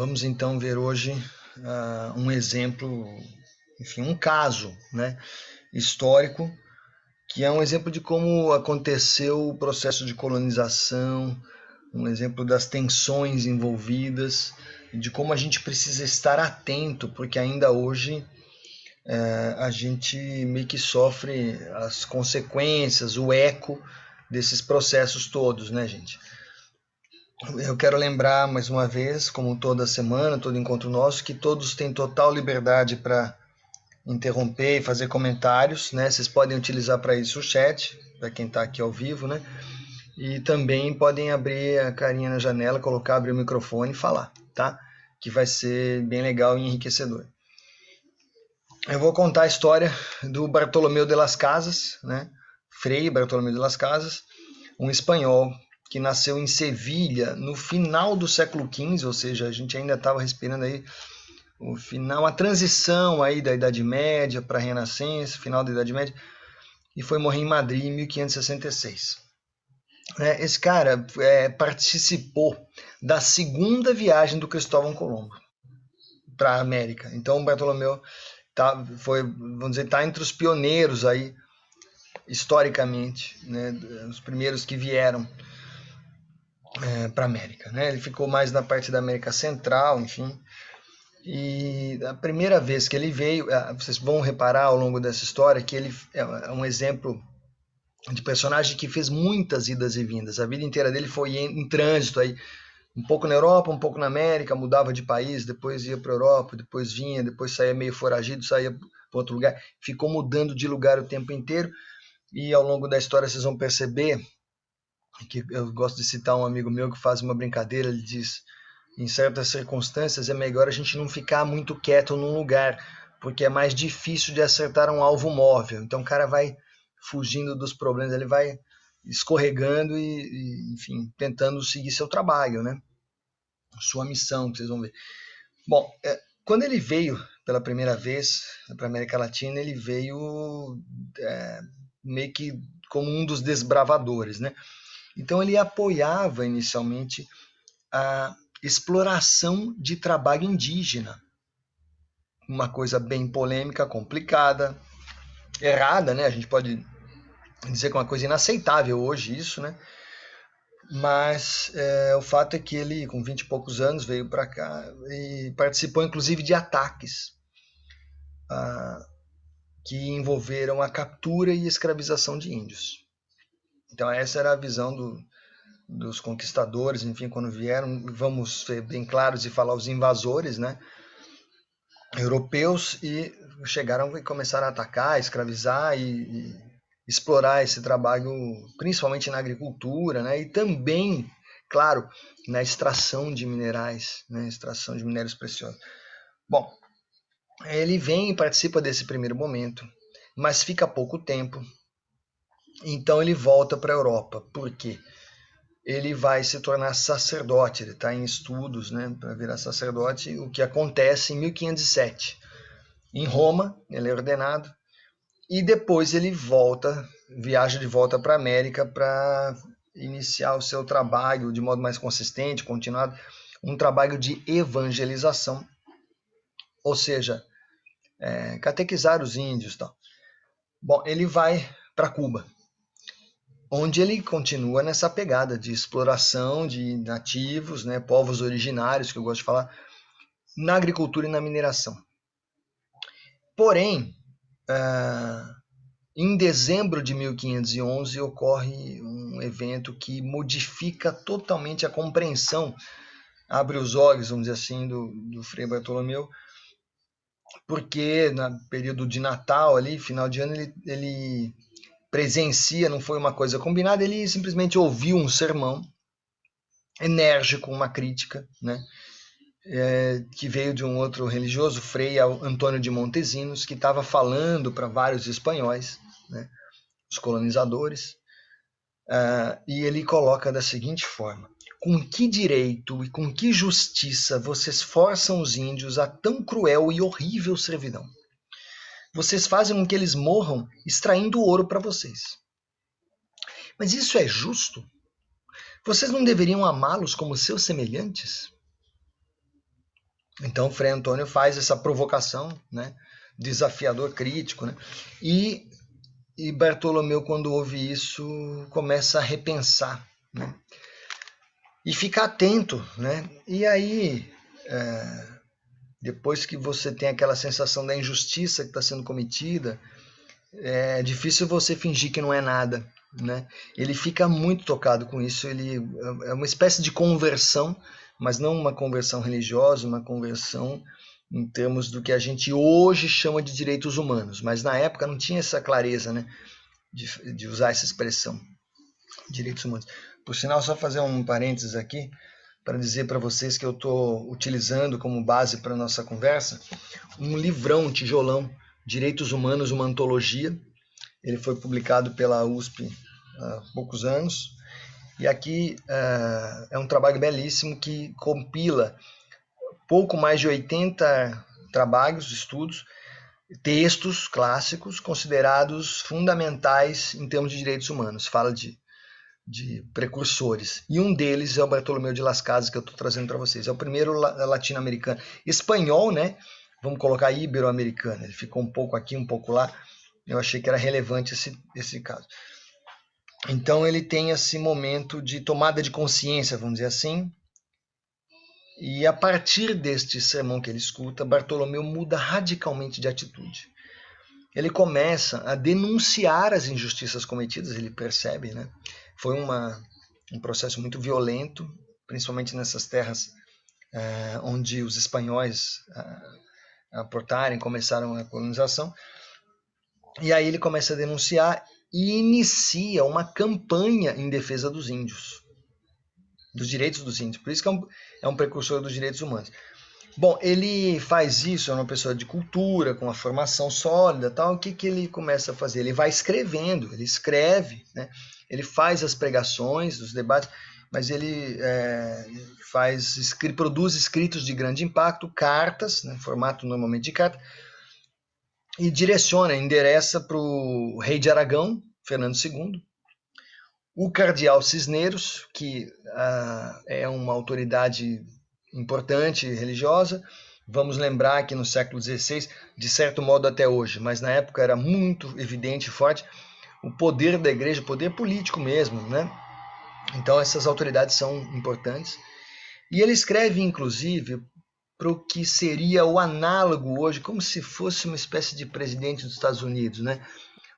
Vamos então ver hoje um exemplo, enfim, um caso, né, histórico, que é um exemplo de como aconteceu o processo de colonização, um exemplo das tensões envolvidas, de como a gente precisa estar atento, porque ainda hoje a gente meio que sofre as consequências, o eco desses processos todos, né, gente? Eu quero lembrar mais uma vez, como toda semana, todo encontro nosso, que todos têm total liberdade para interromper e fazer comentários, né? Vocês podem utilizar para isso o chat, para quem está aqui ao vivo, né? E também podem abrir a carinha na janela, abrir o microfone e falar, tá? Que vai ser bem legal e enriquecedor. Eu vou contar a história do Bartolomeu de las Casas, né? Frei Bartolomeu de las Casas, um espanhol que nasceu em Sevilha no final do século XV, ou seja, a gente ainda estava respirando aí o final, a transição aí da Idade Média para a Renascença, final da Idade Média, e foi morrer em Madrid em 1566. Esse cara participou da segunda viagem do Cristóvão Colombo para a América. Então, o Bartolomeu tá entre os pioneiros aí, historicamente, né, os primeiros que vieram para a América, né? Ele ficou mais na parte da América Central, enfim. E a primeira vez que ele veio, vocês vão reparar ao longo dessa história que ele é um exemplo de personagem que fez muitas idas e vindas. A vida inteira dele foi em trânsito aí, um pouco na Europa, um pouco na América, mudava de país, depois ia para a Europa, depois vinha, depois saía meio foragido, saía para outro lugar, ficou mudando de lugar o tempo inteiro. E ao longo da história vocês vão perceber que eu gosto de citar um amigo meu que faz uma brincadeira, ele diz: em certas circunstâncias é melhor a gente não ficar muito quieto num lugar, porque é mais difícil de acertar um alvo móvel. Então o cara vai fugindo dos problemas, ele vai escorregando enfim, tentando seguir seu trabalho, né? Sua missão, que vocês vão ver. Bom, quando ele veio pela primeira vez para a América Latina, ele veio meio que como um dos desbravadores, né? Então ele apoiava inicialmente a exploração de trabalho indígena, uma coisa bem polêmica, complicada, errada, né? A gente pode dizer que é uma coisa inaceitável hoje isso, né? Mas o fato é que ele, com 20 e poucos anos, veio para cá e participou inclusive de ataques que envolveram a captura e escravização de índios. Então essa era a visão dos conquistadores, enfim, quando vieram, vamos ser bem claros e falar os invasores, né? Europeus, e chegaram e começaram a atacar, escravizar e explorar esse trabalho, principalmente na agricultura, né? E também, claro, na extração de minerais, né? Extração de minérios preciosos. Bom, ele vem e participa desse primeiro momento, mas fica pouco tempo. Então ele volta para a Europa. Por quê? Ele vai se tornar sacerdote, ele está em estudos, né, para virar sacerdote, o que acontece em 1507. Em Roma, ele é ordenado, e depois ele viaja de volta para a América para iniciar o seu trabalho de modo mais consistente, continuado, um trabalho de evangelização, ou seja, catequizar os índios. Tal. Bom, ele vai para Cuba, onde ele continua nessa pegada de exploração de nativos, né, povos originários, que eu gosto de falar, na agricultura e na mineração. Porém, em dezembro de 1511 ocorre um evento que modifica totalmente a compreensão, abre os olhos, vamos dizer assim, do Frei Bartolomeu, porque no período de Natal, ali, final de ano, ele presencia, não foi uma coisa combinada, ele simplesmente ouviu um sermão enérgico, uma crítica, né, que veio de um outro religioso, Frei Antônio de Montesinos, que estava falando para vários espanhóis, né, os colonizadores, e ele coloca da seguinte forma: com que direito e com que justiça vocês forçam os índios a tão cruel e horrível servidão? Vocês fazem com que eles morram extraindo ouro para vocês. Mas isso é justo? Vocês não deveriam amá-los como seus semelhantes? Então, Frei Antônio faz essa provocação, né? Desafiador, crítico, né? E Bartolomeu, quando ouve isso, começa a repensar, né? E fica atento, né? E aí, depois que você tem aquela sensação da injustiça que está sendo cometida, é difícil você fingir que não é nada, né? Ele fica muito tocado com isso. Ele é uma espécie de conversão, mas não uma conversão religiosa, uma conversão em termos do que a gente hoje chama de direitos humanos, mas na época não tinha essa clareza, né, de usar essa expressão, direitos humanos. Por sinal, só fazer um parênteses aqui para dizer para vocês que eu estou utilizando como base para a nossa conversa um livrão, um tijolão, Direitos Humanos, uma antologia. Ele foi publicado pela USP há poucos anos. E aqui é um trabalho belíssimo que compila pouco mais de 80 trabalhos, estudos, textos clássicos considerados fundamentais em termos de direitos humanos. Fala de precursores. E um deles é o Bartolomeu de Las Casas, que eu estou trazendo para vocês. É o primeiro latino-americano. Espanhol, né? Vamos colocar ibero-americano. Ele ficou um pouco aqui, um pouco lá. Eu achei que era relevante esse caso. Então ele tem esse momento de tomada de consciência, vamos dizer assim. E a partir deste sermão que ele escuta, Bartolomeu muda radicalmente de atitude. Ele começa a denunciar as injustiças cometidas, ele percebe, né? Foi um processo muito violento, principalmente nessas terras onde os espanhóis aportarem, começaram a colonização. E aí ele começa a denunciar e inicia uma campanha em defesa dos índios, dos direitos dos índios. Por isso que é um precursor dos direitos humanos. Bom, ele faz isso, é uma pessoa de cultura, com uma formação sólida, tal. O que ele começa a fazer? Ele vai escrevendo, ele escreve, né? Ele faz as pregações, os debates, mas ele produz escritos de grande impacto, cartas, né, formato normalmente de carta, e direciona, endereça para o rei de Aragão, Fernando II, o cardeal Cisneros, que é uma autoridade importante religiosa. Vamos lembrar que no século XVI, de certo modo até hoje, mas na época era muito evidente e forte, o poder da igreja, o poder político mesmo, né? Então essas autoridades são importantes. E ele escreve, inclusive, para o que seria o análogo hoje, como se fosse uma espécie de presidente dos Estados Unidos, né?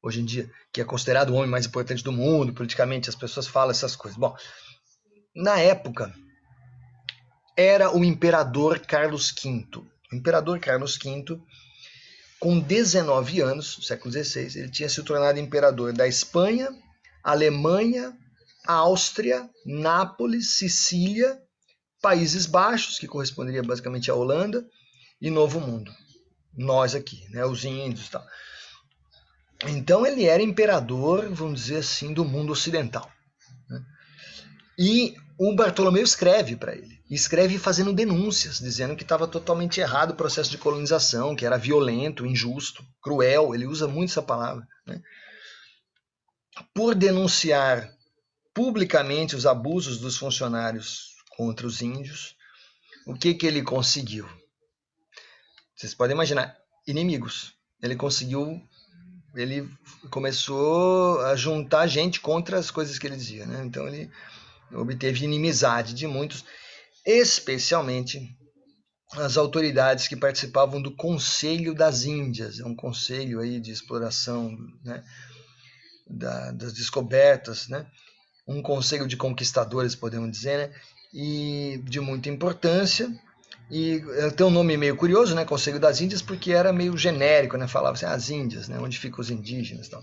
Hoje em dia, que é considerado o homem mais importante do mundo, politicamente as pessoas falam essas coisas. Bom, na época, era o imperador Carlos V. O imperador Carlos V, com 19 anos, no século XVI, ele tinha se tornado imperador da Espanha, Alemanha, Áustria, Nápoles, Sicília, Países Baixos, que corresponderia basicamente à Holanda, e Novo Mundo. Nós aqui, né, os índios e tal. Então ele era imperador, vamos dizer assim, do mundo ocidental. Né? E o Bartolomeu escreve para ele. Escreve fazendo denúncias, dizendo que estava totalmente errado o processo de colonização, que era violento, injusto, cruel. Ele usa muito essa palavra. Né? Por denunciar publicamente os abusos dos funcionários contra os índios, o que ele conseguiu? Vocês podem imaginar, inimigos. Ele começou a juntar gente contra as coisas que ele dizia, né? Então ele obteve inimizade de muitos, especialmente as autoridades que participavam do Conselho das Índias, é um conselho aí de exploração, né, das descobertas, né? Um conselho de conquistadores, podemos dizer, né? E de muita importância. E tem um nome meio curioso, né? Conselho das Índias, porque era meio genérico, né? Falava assim, as Índias, né? Onde ficam os indígenas e tal.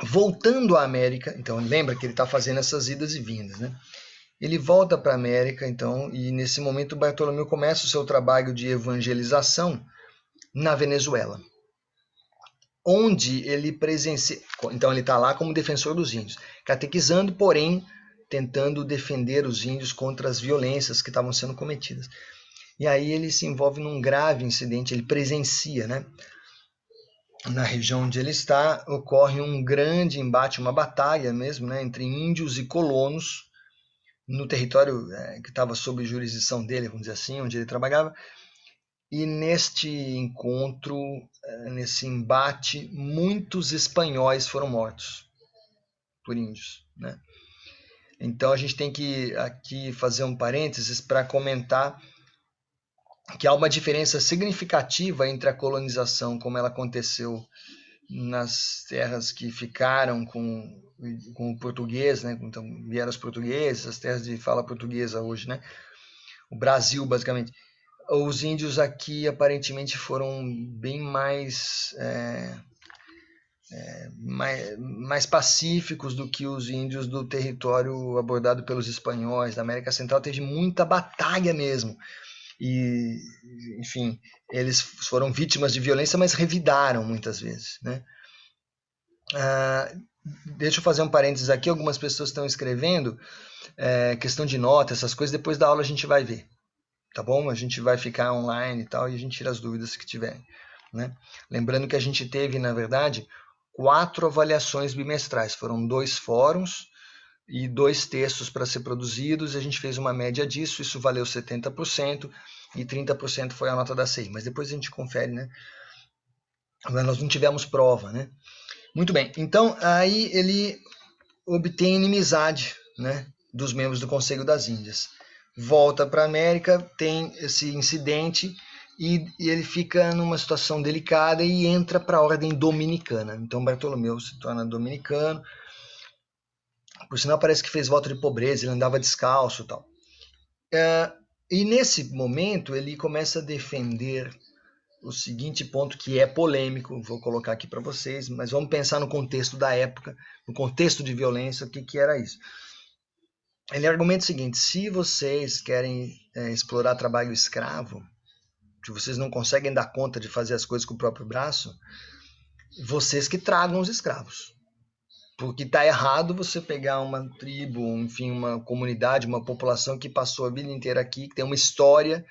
Voltando à América, então lembra que ele está fazendo essas idas e vindas, né? Ele volta para a América, então, e nesse momento Bartolomeu começa o seu trabalho de evangelização na Venezuela, onde ele presencia. Então ele está lá como defensor dos índios, catequizando, porém tentando defender os índios contra as violências que estavam sendo cometidas. E aí ele se envolve num grave incidente, ele presencia, né? Na região onde ele está, ocorre um grande embate, uma batalha mesmo, né? Entre índios e colonos, no território que estava sob jurisdição dele, vamos dizer assim, onde ele trabalhava. E neste encontro, nesse embate, muitos espanhóis foram mortos por índios, né? Então a gente tem que aqui fazer um parênteses para comentar que há uma diferença significativa entre a colonização, como ela aconteceu nas terras que ficaram com o português, né? Então vieram os portugueses, as terras de fala portuguesa hoje, né? O Brasil, basicamente. Os índios aqui aparentemente foram bem mais pacíficos do que os índios do território abordado pelos espanhóis. Da América Central teve muita batalha mesmo. E, enfim, eles foram vítimas de violência, mas revidaram muitas vezes, né? Deixa eu fazer um parênteses aqui. Algumas pessoas estão escrevendo questão de nota, essas coisas. Depois da aula a gente vai ver. Tá bom? A gente vai ficar online e tal, e a gente tira as dúvidas que tiverem, né? Lembrando que a gente teve, na verdade, 4 avaliações bimestrais. Foram 2 fóruns e 2 textos para ser produzidos, e a gente fez uma média disso, isso valeu 70%, e 30% foi a nota da CI. Mas depois a gente confere, né? Nós não tivemos prova, né? Muito bem, então aí ele obtém inimizade, né, dos membros do Conselho das Índias. Volta para a América, tem esse incidente e ele fica numa situação delicada e entra para a ordem dominicana. Então Bartolomeu se torna dominicano. Por sinal, parece que fez voto de pobreza, ele andava descalço e tal. E nesse momento ele começa a defender o seguinte ponto, que é polêmico, vou colocar aqui para vocês, mas vamos pensar no contexto da época, no contexto de violência, o que era isso. Ele argumenta o seguinte: se vocês querem explorar trabalho escravo, se vocês não conseguem dar conta de fazer as coisas com o próprio braço, vocês que tragam os escravos. Porque está errado você pegar uma tribo, enfim, uma comunidade, uma população que passou a vida inteira aqui, que tem uma história,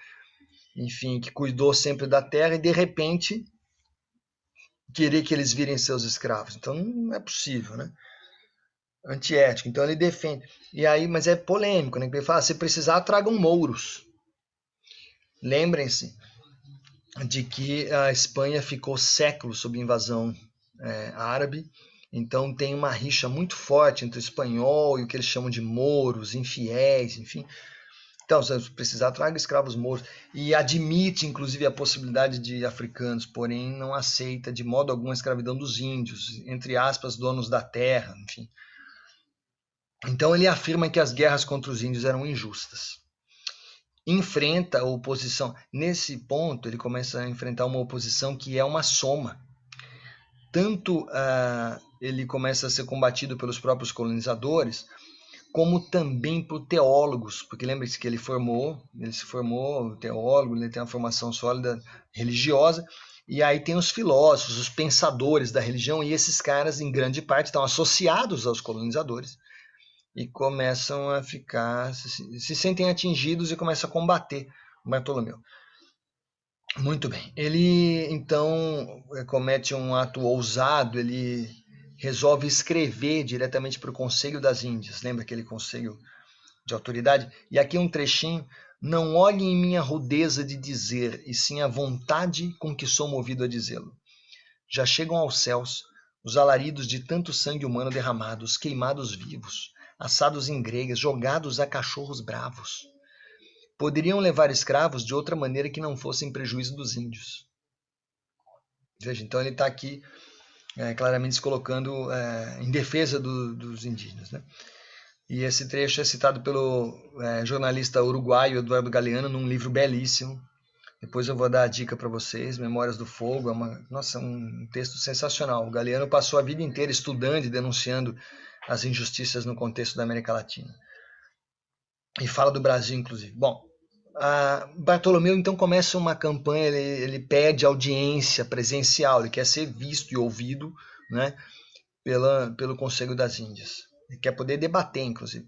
enfim, que cuidou sempre da terra, e de repente querer que eles virem seus escravos. Então não é possível, né? Antiético. Então ele defende. E aí, mas é polêmico, né? Ele fala: se precisar, tragam mouros. Lembrem-se de que a Espanha ficou séculos sob invasão árabe, então tem uma rixa muito forte entre o espanhol e o que eles chamam de mouros, infiéis, enfim. Então, se precisar, traga escravos mouros. E admite, inclusive, a possibilidade de africanos, porém não aceita de modo algum a escravidão dos índios, entre aspas, donos da terra, enfim. Então ele afirma que as guerras contra os índios eram injustas. Enfrenta a oposição. Nesse ponto, ele começa a enfrentar uma oposição que é uma soma. Tanto ele começa a ser combatido pelos próprios colonizadores, como também por teólogos, porque lembre-se que ele se formou teólogo, ele tem uma formação sólida religiosa, e aí tem os filósofos, os pensadores da religião, e esses caras, em grande parte, estão associados aos colonizadores, e começam a ficar, se sentem atingidos e começam a combater o Bartolomeu. Muito bem. Ele, então, comete um ato ousado, ele resolve escrever diretamente para o Conselho das Índias. Lembra aquele conselho de autoridade? E aqui um trechinho: não olhem em minha rudeza de dizer, e sim a vontade com que sou movido a dizê-lo. Já chegam aos céus os alaridos de tanto sangue humano derramado, os queimados vivos, assados em gregas, jogados a cachorros bravos. Poderiam levar escravos de outra maneira que não fosse em prejuízo dos índios. Veja, então ele está aqui claramente se colocando em defesa dos indígenas, né? E esse trecho é citado pelo jornalista uruguaio Eduardo Galeano num livro belíssimo. Depois eu vou dar a dica para vocês, Memórias do Fogo. É um texto sensacional. O Galeano passou a vida inteira estudando e denunciando as injustiças no contexto da América Latina. E fala do Brasil, inclusive. Bom, Bartolomeu então começa uma campanha, ele pede audiência presencial, ele quer ser visto e ouvido, né, pelo Conselho das Índias. Ele quer poder debater, inclusive.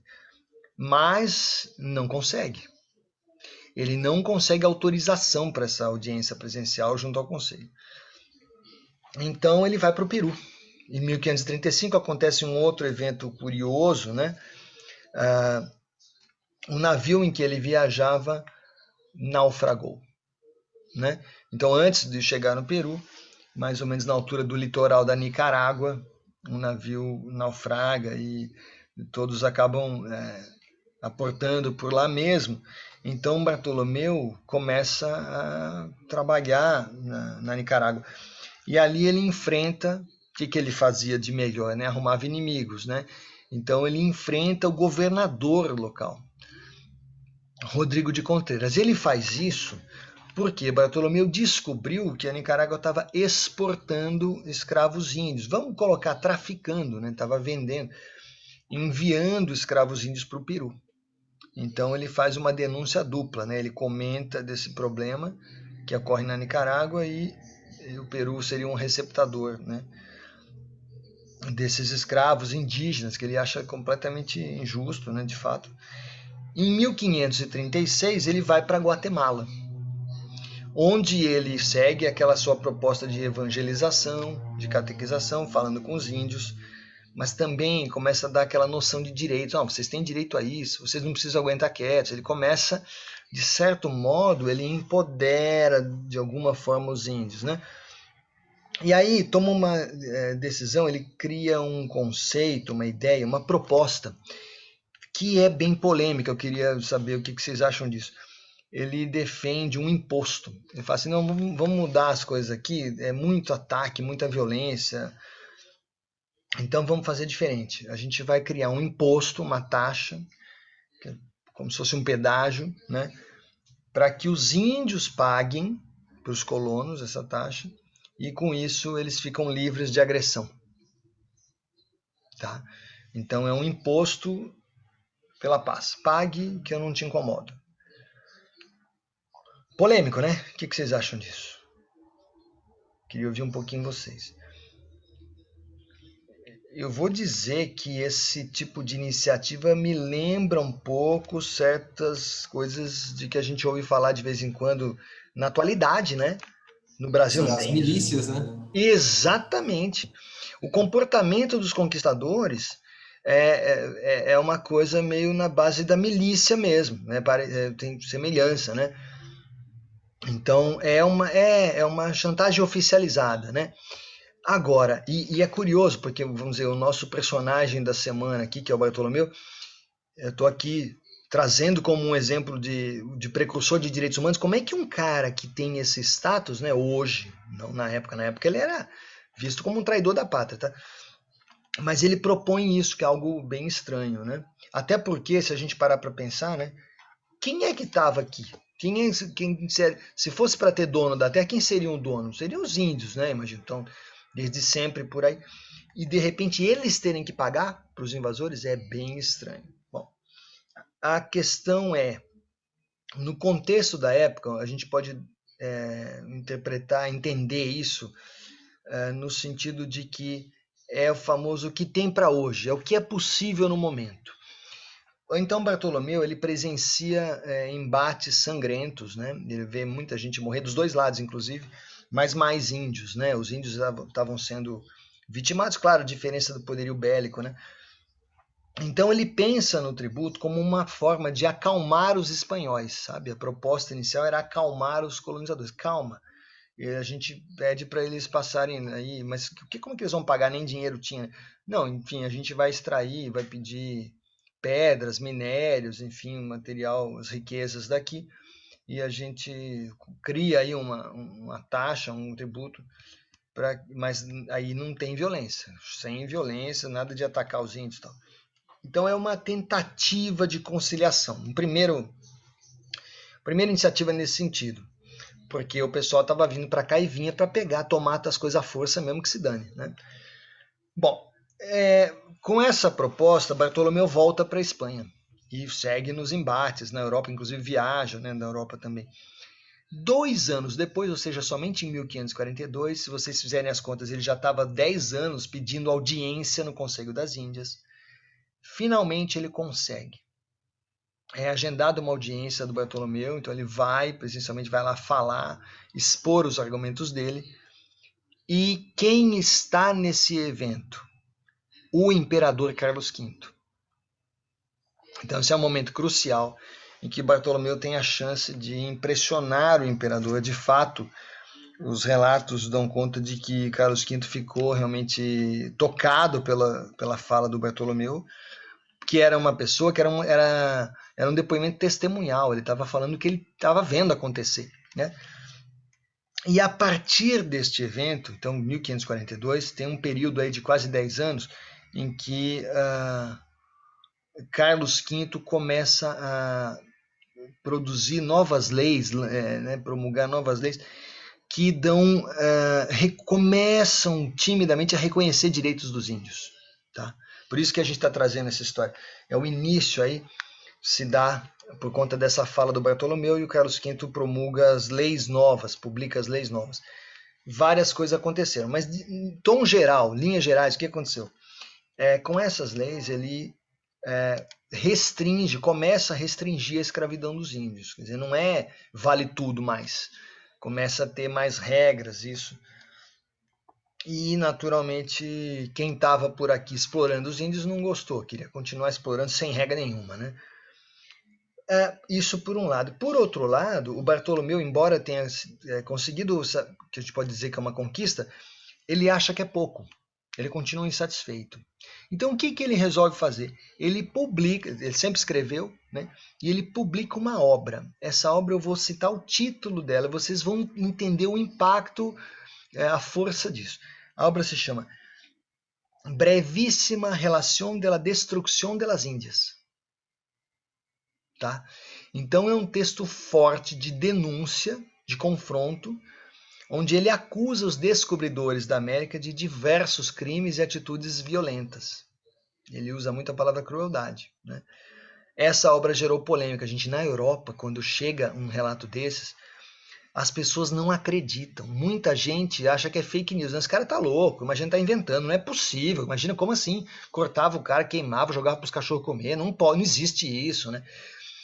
Mas não consegue. Ele não consegue autorização para essa audiência presencial junto ao Conselho. Então ele vai para o Peru. Em 1535 acontece um outro evento curioso, né? o navio em que ele viajava naufragou, né? Então, antes de chegar no Peru, mais ou menos na altura do litoral da Nicarágua, um navio naufraga e todos acabam aportando por lá mesmo. Então, Bartolomeu começa a trabalhar na Nicarágua. E ali ele enfrenta, o que ele fazia de melhor? Né? Arrumava inimigos, né? Então ele enfrenta o governador local, Rodrigo de Contreras. Ele faz isso porque Bartolomeu descobriu que a Nicarágua estava exportando escravos índios. Vamos colocar traficando, né? Estava vendendo, enviando escravos índios para o Peru. Então ele faz uma denúncia dupla, né? Ele comenta desse problema que ocorre na Nicarágua e o Peru seria um receptador, né, desses escravos indígenas, que ele acha completamente injusto, né, de fato. Em 1536 ele vai para Guatemala, onde ele segue aquela sua proposta de evangelização, de catequização, falando com os índios, mas também começa a dar aquela noção de direitos. Não, vocês têm direito a isso, vocês não precisam aguentar quietos. Ele começa, de certo modo, ele empodera de alguma forma os índios, né? E aí toma uma decisão, ele cria um conceito, uma ideia, uma proposta, que é bem polêmica. Eu queria saber o que vocês acham disso. Ele defende um imposto. Ele fala assim, não, vamos mudar as coisas aqui, é muito ataque, muita violência, então vamos fazer diferente. A gente vai criar um imposto, uma taxa, como se fosse um pedágio, né, para que os índios paguem para os colonos essa taxa, e com isso eles ficam livres de agressão. Tá? Então é um imposto pela paz. Pague que eu não te incomodo. Polêmico, né? O que vocês acham disso? Queria ouvir um pouquinho vocês. Eu vou dizer que esse tipo de iniciativa me lembra um pouco certas coisas de que a gente ouve falar de vez em quando na atualidade, né? No Brasil Sim, não as tem isso? milícias, né? Exatamente. O comportamento dos conquistadores é uma coisa meio na base da milícia mesmo, né? Tem semelhança, né? Então é uma chantagem oficializada, né? Agora, e é curioso, porque, vamos dizer, o nosso personagem da semana aqui, que é o Bartolomeu, eu estou aqui trazendo como um exemplo de precursor de direitos humanos, como é que um cara que tem esse status, né, hoje, não na época ele era visto como um traidor da pátria, tá? Mas ele propõe isso, que é algo bem estranho, né? Até porque, se a gente parar para pensar, né, quem é que estava aqui? Se fosse para ter dono da terra, quem seria o dono? Seriam os índios, né? Imagina, então, desde sempre por aí. E de repente eles terem que pagar para os invasores é bem estranho. Bom, a questão é, no contexto da época, a gente pode interpretar, entender isso no sentido de que é o famoso o que tem para hoje, é o que é possível no momento. Então Bartolomeu ele presencia embates sangrentos, né? Ele vê muita gente morrer dos dois lados, inclusive, mas mais índios, né? Os índios estavam sendo vitimados, claro, a diferença do poderio bélico, né? Então ele pensa no tributo como uma forma de acalmar os espanhóis, sabe? A proposta inicial era acalmar os colonizadores. Calma, e a gente pede para eles passarem aí, mas como que eles vão pagar? Nem dinheiro tinha. Não, enfim, a gente vai extrair, vai pedir pedras, minérios, enfim, material, as riquezas daqui, e a gente cria aí uma taxa, um tributo, mas aí não tem violência, sem violência, nada de atacar os índios e tal. Então é uma tentativa de conciliação. Primeira iniciativa nesse sentido, porque o pessoal estava vindo para cá e vinha para pegar, tomar as coisas à força mesmo que se dane, né? Bom, com essa proposta, Bartolomeu volta para a Espanha e segue nos embates na Europa, inclusive viaja, né, na Europa também. 2 anos depois, ou seja, somente em 1542, se vocês fizerem as contas, ele já estava 10 anos pedindo audiência no Conselho das Índias. Finalmente ele consegue. É agendada uma audiência do Bartolomeu, então ele vai, presencialmente vai lá falar, expor os argumentos dele. E quem está nesse evento? O imperador Carlos V. Então esse é um momento crucial em que Bartolomeu tem a chance de impressionar o imperador. De fato, os relatos dão conta de que Carlos V ficou realmente tocado pela fala do Bartolomeu, que era uma pessoa que era um depoimento testemunhal, ele estava falando o que ele estava vendo acontecer, né? E a partir deste evento, então 1542, tem um período aí de quase 10 anos em que Carlos V começa a produzir novas leis, né, promulgar novas leis que começam timidamente a reconhecer direitos dos índios. Tá? Por isso que a gente está trazendo essa história. É o início aí, se dá por conta dessa fala do Bartolomeu, e o Carlos V promulga as leis novas, publica as leis novas. Várias coisas aconteceram, mas em tom geral, linhas gerais, o que aconteceu? Com essas leis, ele começa a restringir a escravidão dos índios. Quer dizer, não vale tudo mais. Começa a ter mais regras, isso. E, naturalmente, quem estava por aqui explorando os índios não gostou, queria continuar explorando sem regra nenhuma, né? Isso por um lado. Por outro lado, o Bartolomeu, embora tenha conseguido, que a gente pode dizer que é uma conquista, ele acha que é pouco. Ele continua insatisfeito. Então, o que ele resolve fazer? Ele publica, ele sempre escreveu, né? E ele publica uma obra. Essa obra eu vou citar o título dela, vocês vão entender o impacto, a força disso. A obra se chama Brevíssima Relación de la Destrucción de las Indias. Tá? Então é um texto forte de denúncia, de confronto, onde ele acusa os descobridores da América de diversos crimes e atitudes violentas. Ele usa muito a palavra crueldade, né? Essa obra gerou polêmica. A gente, na Europa, quando chega um relato desses, as pessoas não acreditam. Muita gente acha que é fake news. Esse cara tá louco, imagina, tá inventando, não é possível. Imagina, como assim? Cortava o cara, queimava, jogava para os cachorros comer. Não pode, não existe isso, né?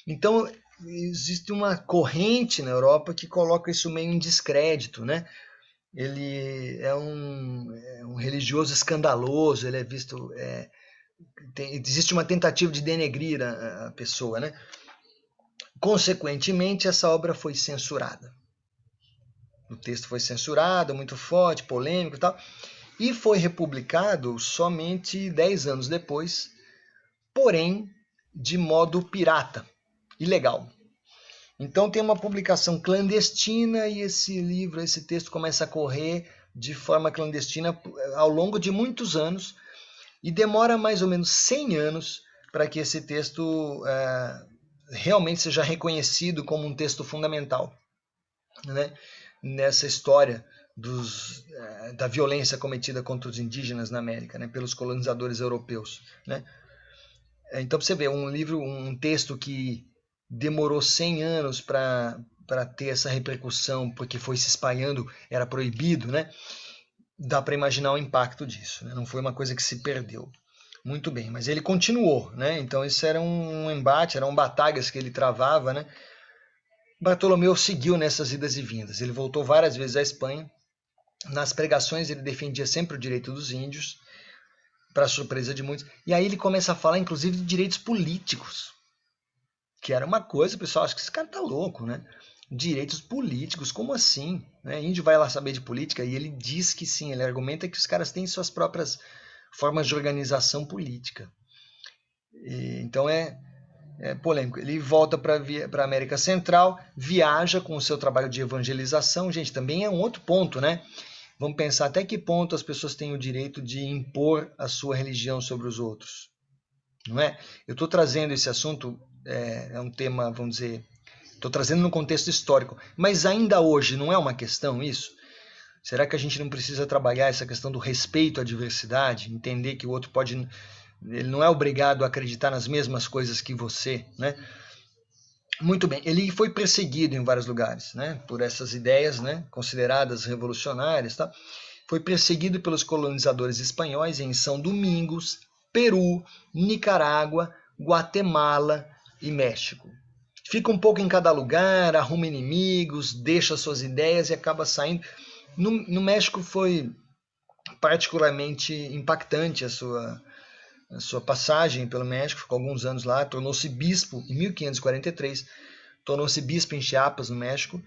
Então, existe uma corrente na Europa que coloca isso meio em descrédito, né? Ele é um religioso escandaloso, ele é visto... existe uma tentativa de denegrir a pessoa, né? Consequentemente, essa obra foi censurada. O texto foi censurado, muito forte, polêmico e tal, e foi republicado somente 10 anos depois, porém de modo pirata, ilegal. Então tem uma publicação clandestina e esse livro, esse texto começa a correr de forma clandestina ao longo de muitos anos e demora mais ou menos 100 anos para que esse texto realmente seja reconhecido como um texto fundamental, né, nessa história da violência cometida contra os indígenas na América, né, pelos colonizadores europeus, né? Então você vê um texto que demorou 100 anos para ter essa repercussão, porque foi se espalhando, era proibido, né? Dá para imaginar o impacto disso, né? Não foi uma coisa que se perdeu. Muito bem, mas ele continuou, né? Então isso era um embate, eram batalhas que ele travava, né? Bartolomeu seguiu nessas idas e vindas. Ele voltou várias vezes à Espanha. Nas pregações ele defendia sempre o direito dos índios, para surpresa de muitos. E aí ele começa a falar, inclusive, de direitos políticos, que era uma coisa, o pessoal acha que esse cara tá louco, né? Direitos políticos, como assim? Né? Índio vai lá saber de política? E ele diz que sim, ele argumenta que os caras têm suas próprias formas de organização política. Então é polêmico. Ele volta para a América Central, viaja com o seu trabalho de evangelização. Gente, também é um outro ponto, né? Vamos pensar até que ponto as pessoas têm o direito de impor a sua religião sobre os outros. Não é? Eu estou trazendo esse assunto, é um tema, vamos dizer, estou trazendo no contexto histórico, mas ainda hoje não é uma questão isso? Será que a gente não precisa trabalhar essa questão do respeito à diversidade, entender que o outro ele não é obrigado a acreditar nas mesmas coisas que você, né? Muito bem, ele foi perseguido em vários lugares, né, por essas ideias, né, consideradas revolucionárias, tá? Foi perseguido pelos colonizadores espanhóis em São Domingos, Peru, Nicarágua, Guatemala e México. Fica um pouco em cada lugar, arruma inimigos, deixa suas ideias e acaba saindo. No México foi particularmente impactante a sua passagem pelo México, ficou alguns anos lá, tornou-se bispo em 1543, tornou-se bispo em Chiapas, no México,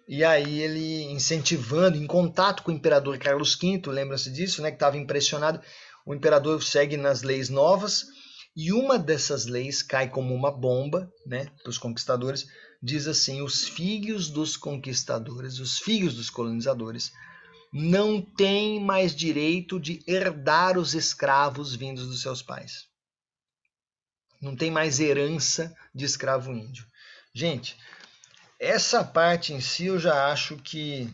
e aí ele incentivando, em contato com o imperador Carlos V, lembram-se disso, né, que estava impressionado, o imperador segue nas leis novas, e uma dessas leis cai como uma bomba, né, para os conquistadores, diz assim: os filhos dos conquistadores, os filhos dos colonizadores, não têm mais direito de herdar os escravos vindos dos seus pais. Não tem mais herança de escravo índio. Gente, essa parte em si eu já acho que,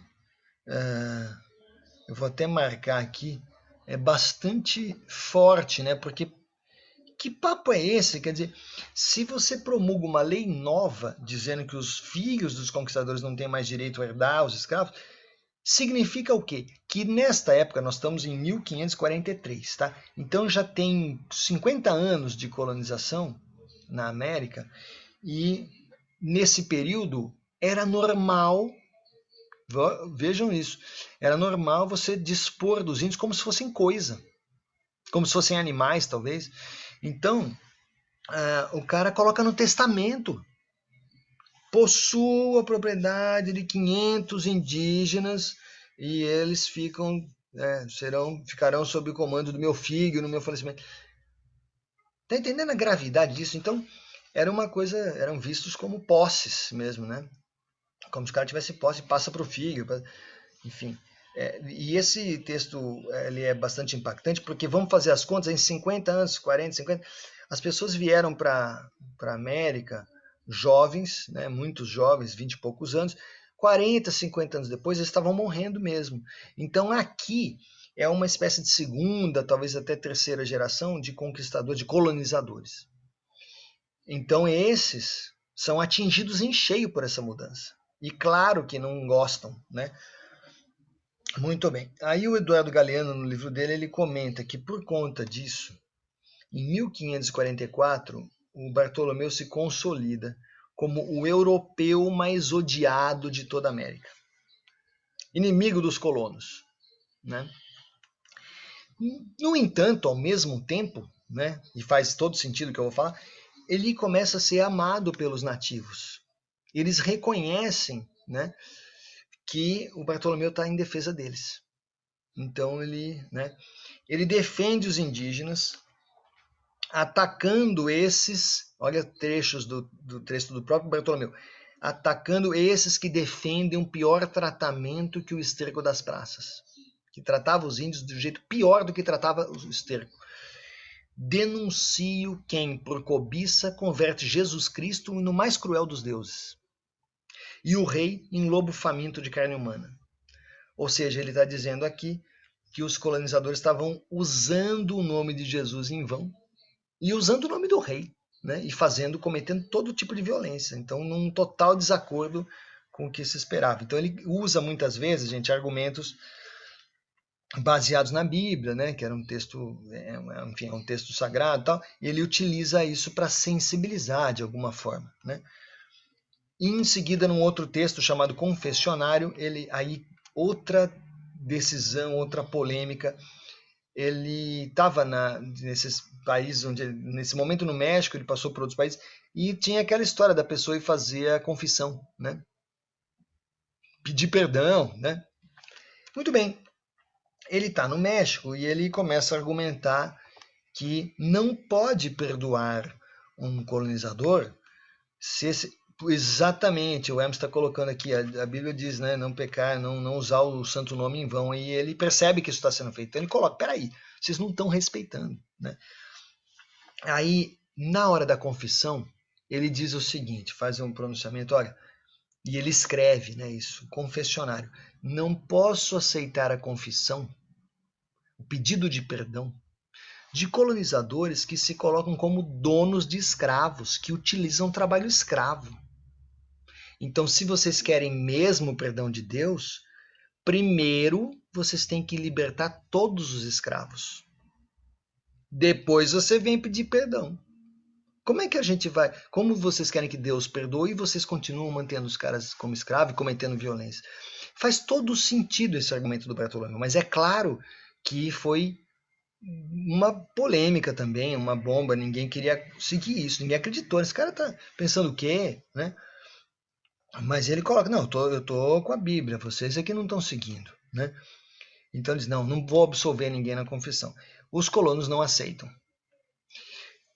eu vou até marcar aqui, é bastante forte, né? Porque que papo é esse? Quer dizer, se você promulga uma lei nova dizendo que os filhos dos conquistadores não têm mais direito a herdar os escravos, significa o quê? Que nesta época, nós estamos em 1543, tá? Então já tem 50 anos de colonização na América, e nesse período era normal, vejam isso, era normal você dispor dos índios como se fossem coisa, como se fossem animais, talvez. Então, o cara coloca no testamento: possuo a propriedade de 500 indígenas e eles ficarão sob o comando do meu filho no meu falecimento. Tá entendendo a gravidade disso? Então, era uma coisa, eram vistos como posses mesmo, né? Como se o cara tivesse posse e passa para o filho, enfim. E esse texto ele é bastante impactante, porque vamos fazer as contas, em 50 anos, 40, 50, as pessoas vieram para a América jovens, né, muitos jovens, 20 e poucos anos, 40, 50 anos depois eles estavam morrendo mesmo. Então aqui é uma espécie de segunda, talvez até terceira geração de conquistadores, de colonizadores. Então esses são atingidos em cheio por essa mudança. E claro que não gostam, né? Muito bem. Aí o Eduardo Galeano, no livro dele, ele comenta que por conta disso, em 1544, o Bartolomeu se consolida como o europeu mais odiado de toda a América. Inimigo dos colonos, né? No entanto, ao mesmo tempo, né, e faz todo sentido o que eu vou falar, ele começa a ser amado pelos nativos. Eles reconhecem, né, que o Bartolomeu está em defesa deles. Então ele defende os indígenas, atacando esses, olha trechos do texto do próprio Bartolomeu, atacando esses que defendem um pior tratamento que o esterco das praças, que tratava os índios do jeito pior do que tratava o esterco. Denuncio quem, por cobiça, converte Jesus Cristo no mais cruel dos deuses, e o rei em lobo faminto de carne humana. Ou seja, ele está dizendo aqui que os colonizadores estavam usando o nome de Jesus em vão e usando o nome do rei, né? E cometendo todo tipo de violência. Então, num total desacordo com o que se esperava. Então, ele usa muitas vezes, gente, argumentos baseados na Bíblia, né? Que era um texto, enfim, é um texto sagrado, e tal. E ele utiliza isso para sensibilizar de alguma forma, né? E em seguida, num outro texto chamado Confessionário, aí outra decisão, outra polêmica. Ele estava nesses países nesse momento no México, ele passou por outros países e tinha aquela história da pessoa ir fazer a confissão, né? Pedir perdão, né? Muito bem. Ele está no México e ele começa a argumentar que não pode perdoar um colonizador se exatamente, o Hermes está colocando aqui, a Bíblia diz, né, não pecar, não usar o santo nome em vão, e ele percebe que isso está sendo feito, então ele coloca, peraí, vocês não estão respeitando, né? Aí, na hora da confissão, ele diz o seguinte, faz um pronunciamento, olha, e ele escreve, né, isso, confessionário, não posso aceitar a confissão, o pedido de perdão, de colonizadores que se colocam como donos de escravos, que utilizam trabalho escravo. Então, se vocês querem mesmo o perdão de Deus, primeiro vocês têm que libertar todos os escravos. Depois você vem pedir perdão. Como é que a gente vai... Como vocês querem que Deus perdoe e vocês continuam mantendo os caras como escravos e cometendo violência? Faz todo sentido esse argumento do Bartolomeu, mas é claro que foi uma polêmica também, uma bomba, ninguém queria seguir isso, ninguém acreditou. Esse cara tá pensando o quê, né? Mas ele coloca, não, eu tô com a Bíblia, vocês aqui não estão seguindo, né? Então ele diz, não vou absolver ninguém na confissão. Os colonos não aceitam.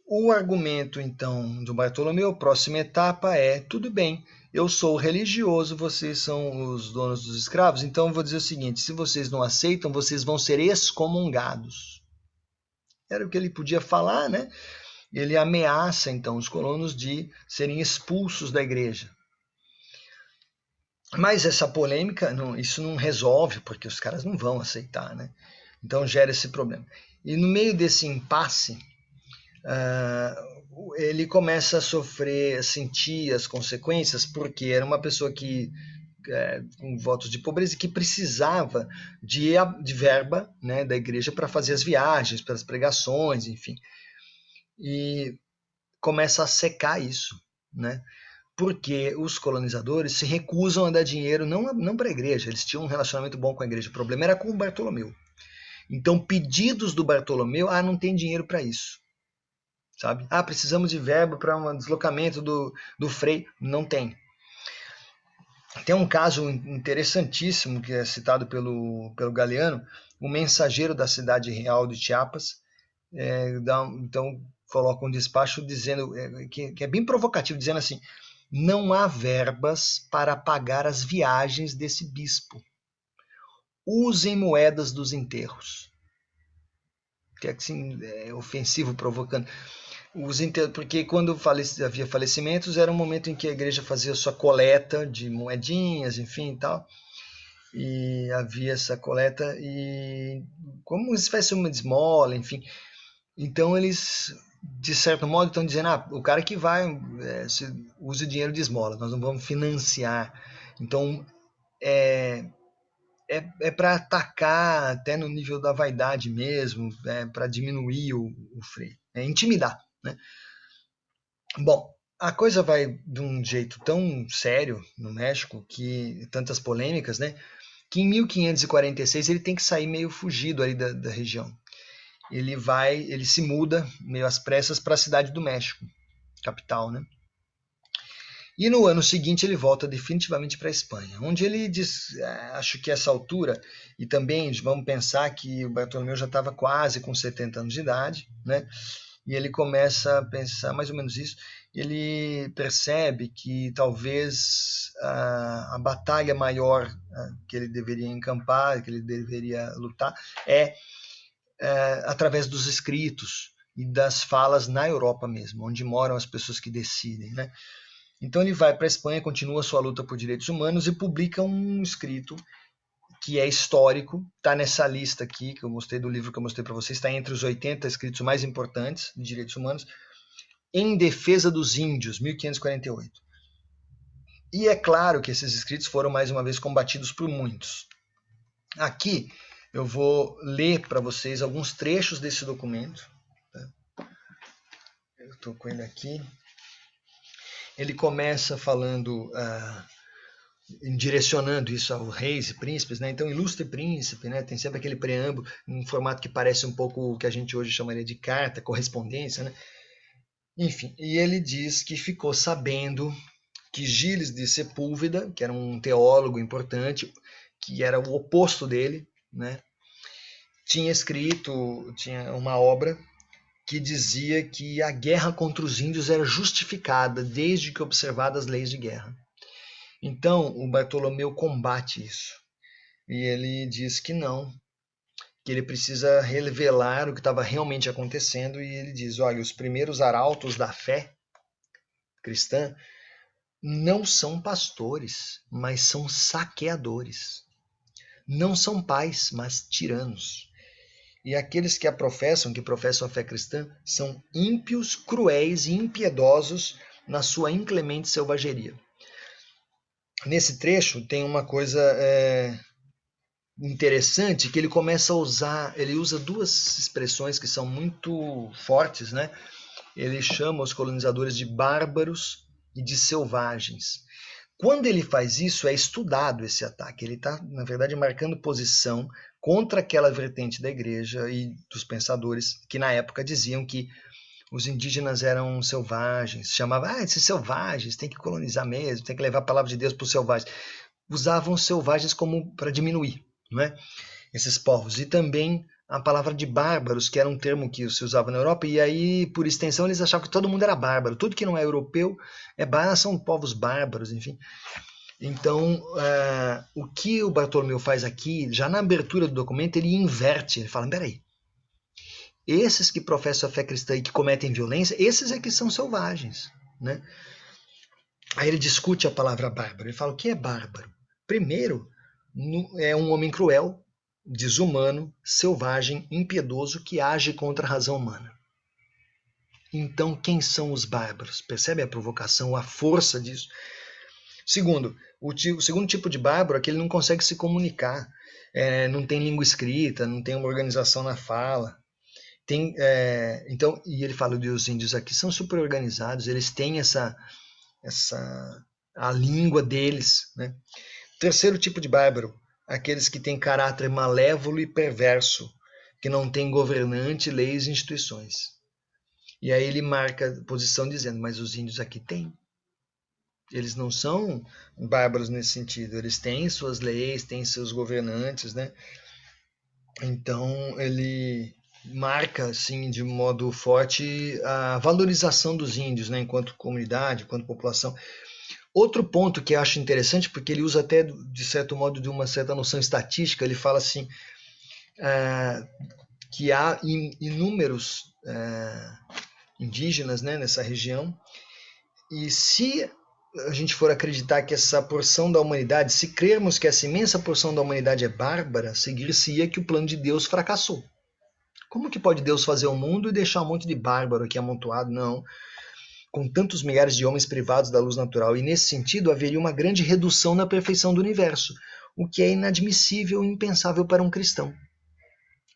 O argumento, então, do Bartolomeu, a próxima etapa é, tudo bem, eu sou religioso, vocês são os donos dos escravos, então eu vou dizer o seguinte, se vocês não aceitam, vocês vão ser excomungados. Era o que ele podia falar, né? Ele ameaça, então, os colonos de serem expulsos da igreja. Mas essa polêmica, isso não resolve, porque os caras não vão aceitar, né? Então gera esse problema. E no meio desse impasse, ele começa a sofrer, a sentir as consequências, porque era uma pessoa que com votos de pobreza, que precisava de verba, né, da igreja para fazer as viagens, para as pregações, enfim. E começa a secar isso, né? Porque os colonizadores se recusam a dar dinheiro não para a igreja, eles tinham um relacionamento bom com a igreja, o problema era com o Bartolomeu. Então, pedidos do Bartolomeu, não tem dinheiro para isso, sabe? Precisamos de verba para um deslocamento do Frei, não tem. Tem um caso interessantíssimo que é citado pelo Galeano, o mensageiro da cidade real de Chiapas, então coloca um despacho dizendo que é bem provocativo, dizendo assim: não há verbas para pagar as viagens desse bispo. Usem moedas dos enterros. Que é assim, ofensivo, provocando. Porque quando havia falecimentos, era um momento em que a igreja fazia sua coleta de moedinhas, enfim e tal. E havia essa coleta, e como se fosse uma esmola, enfim. Então eles, de certo modo, estão dizendo, o cara que vai, use o dinheiro de esmola, nós não vamos financiar. Então é para atacar até no nível da vaidade mesmo, para diminuir o Frei, intimidar, né? Bom, a coisa vai de um jeito tão sério no México, que tantas polêmicas, né? Que em 1546 ele tem que sair meio fugido ali da região. Ele se muda meio às pressas para a cidade do México, capital, né? E no ano seguinte ele volta definitivamente para a Espanha, onde ele diz, acho que essa altura, e também vamos pensar que o Bartolomeu já estava quase com 70 anos de idade, né? E ele começa a pensar mais ou menos isso, ele percebe que talvez a batalha maior que ele deveria encampar, que ele deveria lutar, é através dos escritos e das falas na Europa mesmo, onde moram as pessoas que decidem, né? Então ele vai para a Espanha, continua sua luta por direitos humanos e publica um escrito que é histórico, está nessa lista aqui, que eu mostrei do livro que eu mostrei para vocês, está entre os 80 escritos mais importantes de direitos humanos, Em Defesa dos Índios, 1548. E é claro que esses escritos foram mais uma vez combatidos por muitos. Aqui eu vou ler para vocês alguns trechos desse documento. Eu estou com ele aqui. Ele começa falando, direcionando isso aos reis e príncipes, né? Então, ilustre príncipe, né? Tem sempre aquele preâmbulo, um formato que parece um pouco o que a gente hoje chamaria de carta, correspondência, né? Enfim, e ele diz que ficou sabendo que Gilles de Sepúlveda, que era um teólogo importante, que era o oposto dele, né? Tinha uma obra que dizia que a guerra contra os índios era justificada desde que observadas as leis de guerra. Então, o Bartolomeu combate isso. E ele diz que não, que ele precisa revelar o que estava realmente acontecendo, e ele diz, olha, os primeiros arautos da fé cristã não são pastores, mas são saqueadores. Não são pais, mas tiranos. E aqueles que professam a fé cristã, são ímpios, cruéis e impiedosos na sua inclemente selvageria. Nesse trecho tem uma coisa interessante, que ele começa a usar, ele usa duas expressões que são muito fortes, né? Ele chama os colonizadores de bárbaros e de selvagens. Quando ele faz isso, é estudado esse ataque. Ele está, na verdade, marcando posição contra aquela vertente da igreja e dos pensadores que na época diziam que os indígenas eram selvagens, chamavam, esses selvagens, tem que colonizar mesmo, tem que levar a palavra de Deus para os selvagens. Usavam os selvagens como para diminuir, não é? Esses povos. E também a palavra de bárbaros, que era um termo que se usava na Europa, e aí, por extensão, eles achavam que todo mundo era bárbaro. Tudo que não é europeu são povos bárbaros, enfim. Então, o que o Bartolomeu faz aqui, já na abertura do documento, ele inverte. Ele fala, peraí, esses que professam a fé cristã e que cometem violência, esses é que são selvagens, né? Aí ele discute a palavra bárbaro. Ele fala, o que é bárbaro? Primeiro, é um homem cruel, desumano, selvagem, impiedoso, que age contra a razão humana. Então, quem são os bárbaros? Percebe a provocação, a força disso? Segundo, o segundo tipo de bárbaro é que ele não consegue se comunicar, não tem língua escrita, não tem uma organização na fala. Então, e ele fala que os índios aqui são super organizados, eles têm a língua deles, né? Terceiro tipo de bárbaro, aqueles que têm caráter malévolo e perverso, que não têm governante, leis e instituições. E aí ele marca a posição dizendo, mas os índios aqui têm. Eles não são bárbaros nesse sentido, eles têm suas leis, têm seus governantes, né? Então ele marca assim de modo forte a valorização dos índios, né, enquanto comunidade, enquanto população. Outro ponto que eu acho interessante, porque ele usa até de certo modo de uma certa noção estatística, ele fala assim que há inúmeros indígenas, né, nessa região, e se a gente for acreditar que essa porção da humanidade, se crermos que essa imensa porção da humanidade é bárbara, seguir-se-ia que o plano de Deus fracassou. Como que pode Deus fazer o mundo e deixar um monte de bárbaro aqui amontoado? Não. Com tantos milhares de homens privados da luz natural. E nesse sentido, haveria uma grande redução na perfeição do universo, o que é inadmissível e impensável para um cristão.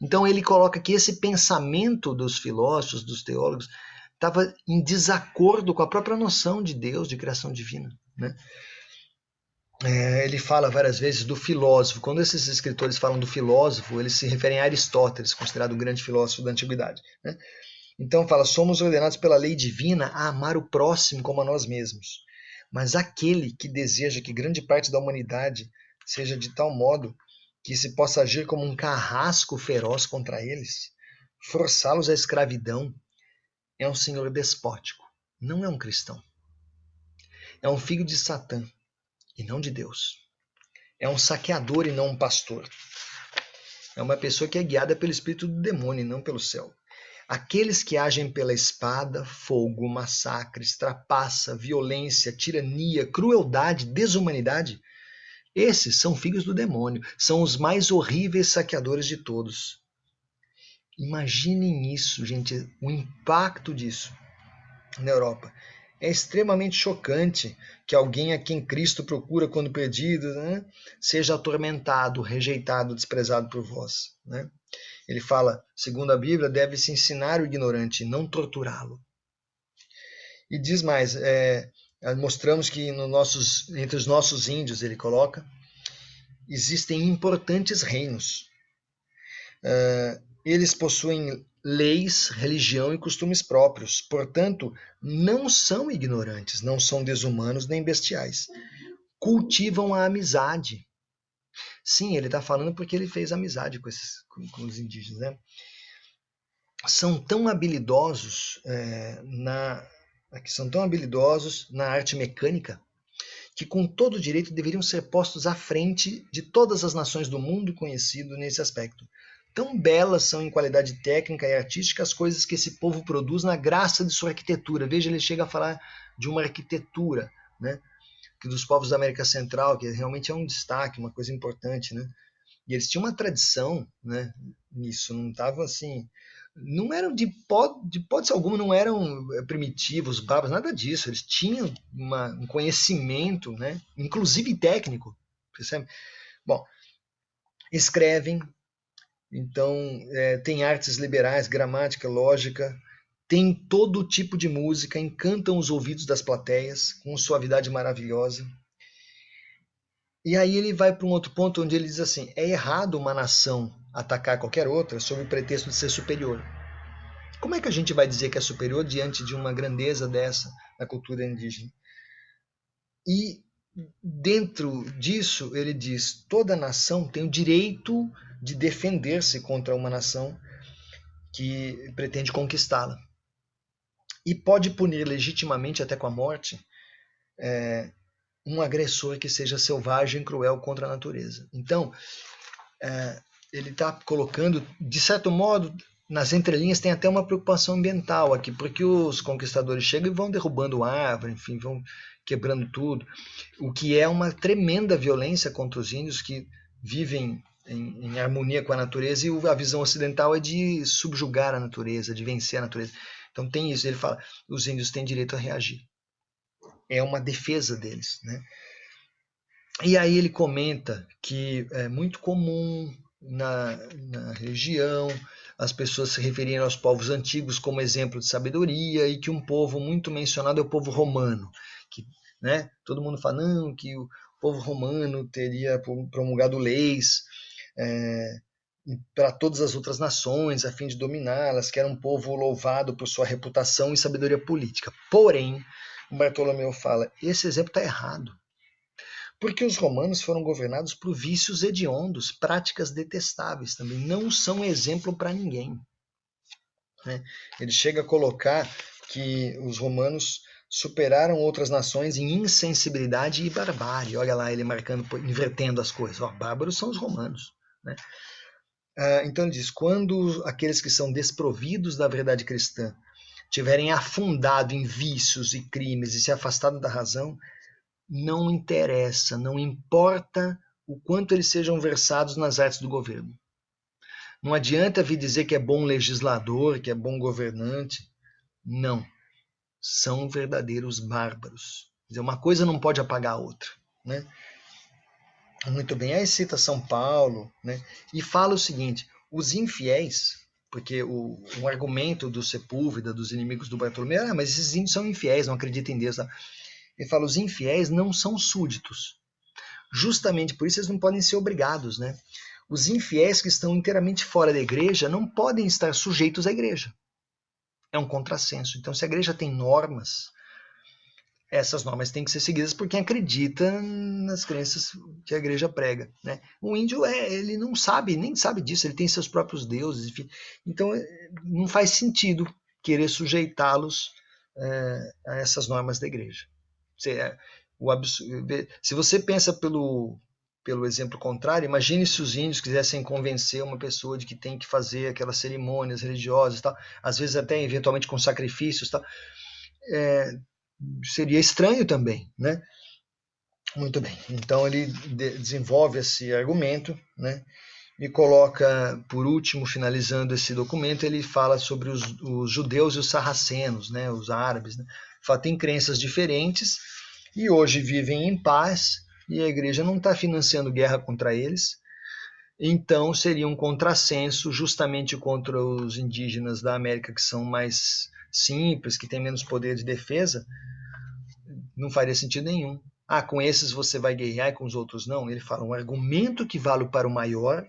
Então ele coloca que esse pensamento dos filósofos, dos teólogos, estava em desacordo com a própria noção de Deus, de criação divina, né? Ele fala várias vezes do filósofo. Quando esses escritores falam do filósofo, eles se referem a Aristóteles, considerado o grande filósofo da antiguidade, né? Então fala, somos ordenados pela lei divina a amar o próximo como a nós mesmos. Mas aquele que deseja que grande parte da humanidade seja de tal modo que se possa agir como um carrasco feroz contra eles, forçá-los à escravidão, é um senhor despótico, não é um cristão. É um filho de Satã e não de Deus. É um saqueador e não um pastor. É uma pessoa que é guiada pelo espírito do demônio e não pelo céu. Aqueles que agem pela espada, fogo, massacres, trapaça, violência, tirania, crueldade, desumanidade, esses são filhos do demônio, são os mais horríveis saqueadores de todos. Imaginem isso, gente, o impacto disso na Europa. É extremamente chocante que alguém a quem Cristo procura quando perdido, né, seja atormentado, rejeitado, desprezado por vós, né? Ele fala, segundo a Bíblia, deve-se ensinar o ignorante, não torturá-lo. E diz mais, mostramos que entre os nossos índios, ele coloca, existem importantes reinos. Eles possuem leis, religião e costumes próprios. Portanto, não são ignorantes, não são desumanos nem bestiais. Cultivam a amizade. Sim, ele está falando porque ele fez amizade com os indígenas, né? São tão habilidosos na arte mecânica que com todo direito deveriam ser postos à frente de todas as nações do mundo conhecido nesse aspecto. Tão belas são em qualidade técnica e artística as coisas que esse povo produz na graça de sua arquitetura. Veja, ele chega a falar de uma arquitetura, né, que dos povos da América Central, que realmente é um destaque, uma coisa importante, né? E eles tinham uma tradição, né, nisso, não estavam assim, não eram de hipótese alguma, não eram primitivos, bárbaros, nada disso. Eles tinham um conhecimento, né, inclusive técnico, percebe? Bom, escrevem, então tem artes liberais, gramática, lógica, tem todo tipo de música, encantam os ouvidos das plateias com suavidade maravilhosa. E aí ele vai para um outro ponto onde ele diz assim: é errado uma nação atacar qualquer outra sob o pretexto de ser superior. Como é que a gente vai dizer que é superior diante de uma grandeza dessa na cultura indígena? E dentro disso ele diz: toda nação tem o direito de defender-se contra uma nação que pretende conquistá-la. E pode punir legitimamente, até com a morte, um agressor que seja selvagem e cruel contra a natureza. Então, ele está colocando, de certo modo, nas entrelinhas tem até uma preocupação ambiental aqui, porque os conquistadores chegam e vão derrubando árvore, enfim, vão quebrando tudo, o que é uma tremenda violência contra os índios que vivem em harmonia com a natureza, e a visão ocidental é de subjugar a natureza, de vencer a natureza. Então tem isso, ele fala, os índios têm direito a reagir. É uma defesa deles, né? E aí ele comenta que é muito comum na região as pessoas se referirem aos povos antigos como exemplo de sabedoria, e que um povo muito mencionado é o povo romano, que, né, todo mundo fala não, que o povo romano teria promulgado leis para todas as outras nações a fim de dominá-las, que era um povo louvado por sua reputação e sabedoria política. Porém, o Bartolomeu fala, esse exemplo está errado. Porque os romanos foram governados por vícios hediondos, práticas detestáveis também. Não são exemplo para ninguém. Né? Ele chega a colocar que os romanos superaram outras nações em insensibilidade e barbárie. Olha lá, ele marcando, invertendo as coisas. Ó, bárbaros são os romanos. Né? Então ele diz, quando aqueles que são desprovidos da verdade cristã tiverem afundado em vícios e crimes e se afastado da razão, não interessa, não importa o quanto eles sejam versados nas artes do governo. Não adianta vir dizer que é bom legislador, que é bom governante. Não. São verdadeiros bárbaros. Quer dizer, uma coisa não pode apagar a outra. Né? Muito bem. Aí cita São Paulo, né? E fala o seguinte, os infiéis, porque o argumento do Sepúlveda, dos inimigos do Bartolomeu, mas esses índios são infiéis, não acreditam em Deus. Tá? Ele fala, os infiéis não são súditos. Justamente por isso eles não podem ser obrigados, né? Os infiéis que estão inteiramente fora da igreja não podem estar sujeitos à igreja. É um contrassenso. Então, se a igreja tem normas, essas normas têm que ser seguidas por quem acredita nas crenças que a igreja prega, né? O índio ele não sabe, nem sabe disso, ele tem seus próprios deuses, enfim. Então, não faz sentido querer sujeitá-los a essas normas da igreja. Se você pensa pelo exemplo contrário, imagine se os índios quisessem convencer uma pessoa de que tem que fazer aquelas cerimônias religiosas, tal, às vezes até eventualmente com sacrifícios, tal, seria estranho também, né? Muito bem. Então ele desenvolve esse argumento, né? E coloca, por último, finalizando esse documento, ele fala sobre os judeus e os sarracenos, né? Os árabes, né? Fala, tem crenças diferentes e hoje vivem em paz, e a igreja não está financiando guerra contra eles. Então seria um contrassenso justamente contra os indígenas da América, que são mais simples, que têm menos poder de defesa. Não faria sentido nenhum. Com esses você vai guerrear e com os outros não? Ele fala, um argumento que vale para o maior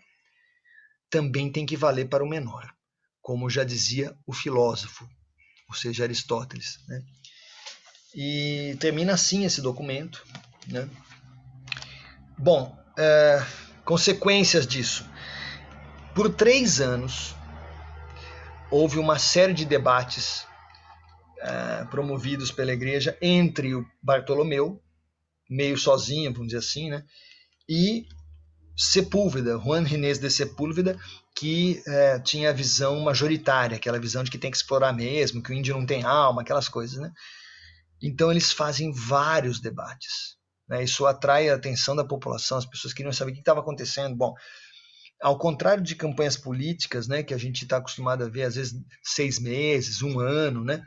também tem que valer para o menor, como já dizia o filósofo, ou seja, Aristóteles. Né? E termina assim esse documento. Né? Bom, consequências disso. Por 3 anos, houve uma série de debates promovidos pela igreja entre o Bartolomeu, meio sozinho, vamos dizer assim, né? E Sepúlveda, Juan René de Sepúlveda, que tinha a visão majoritária, aquela visão de que tem que explorar mesmo, que o índio não tem alma, aquelas coisas. Né? Então eles fazem vários debates. Né? Isso atrai a atenção da população, as pessoas queriam saber o que estava acontecendo. Bom, ao contrário de campanhas políticas, né, que a gente está acostumado a ver, às vezes 6 meses, 1 ano, né?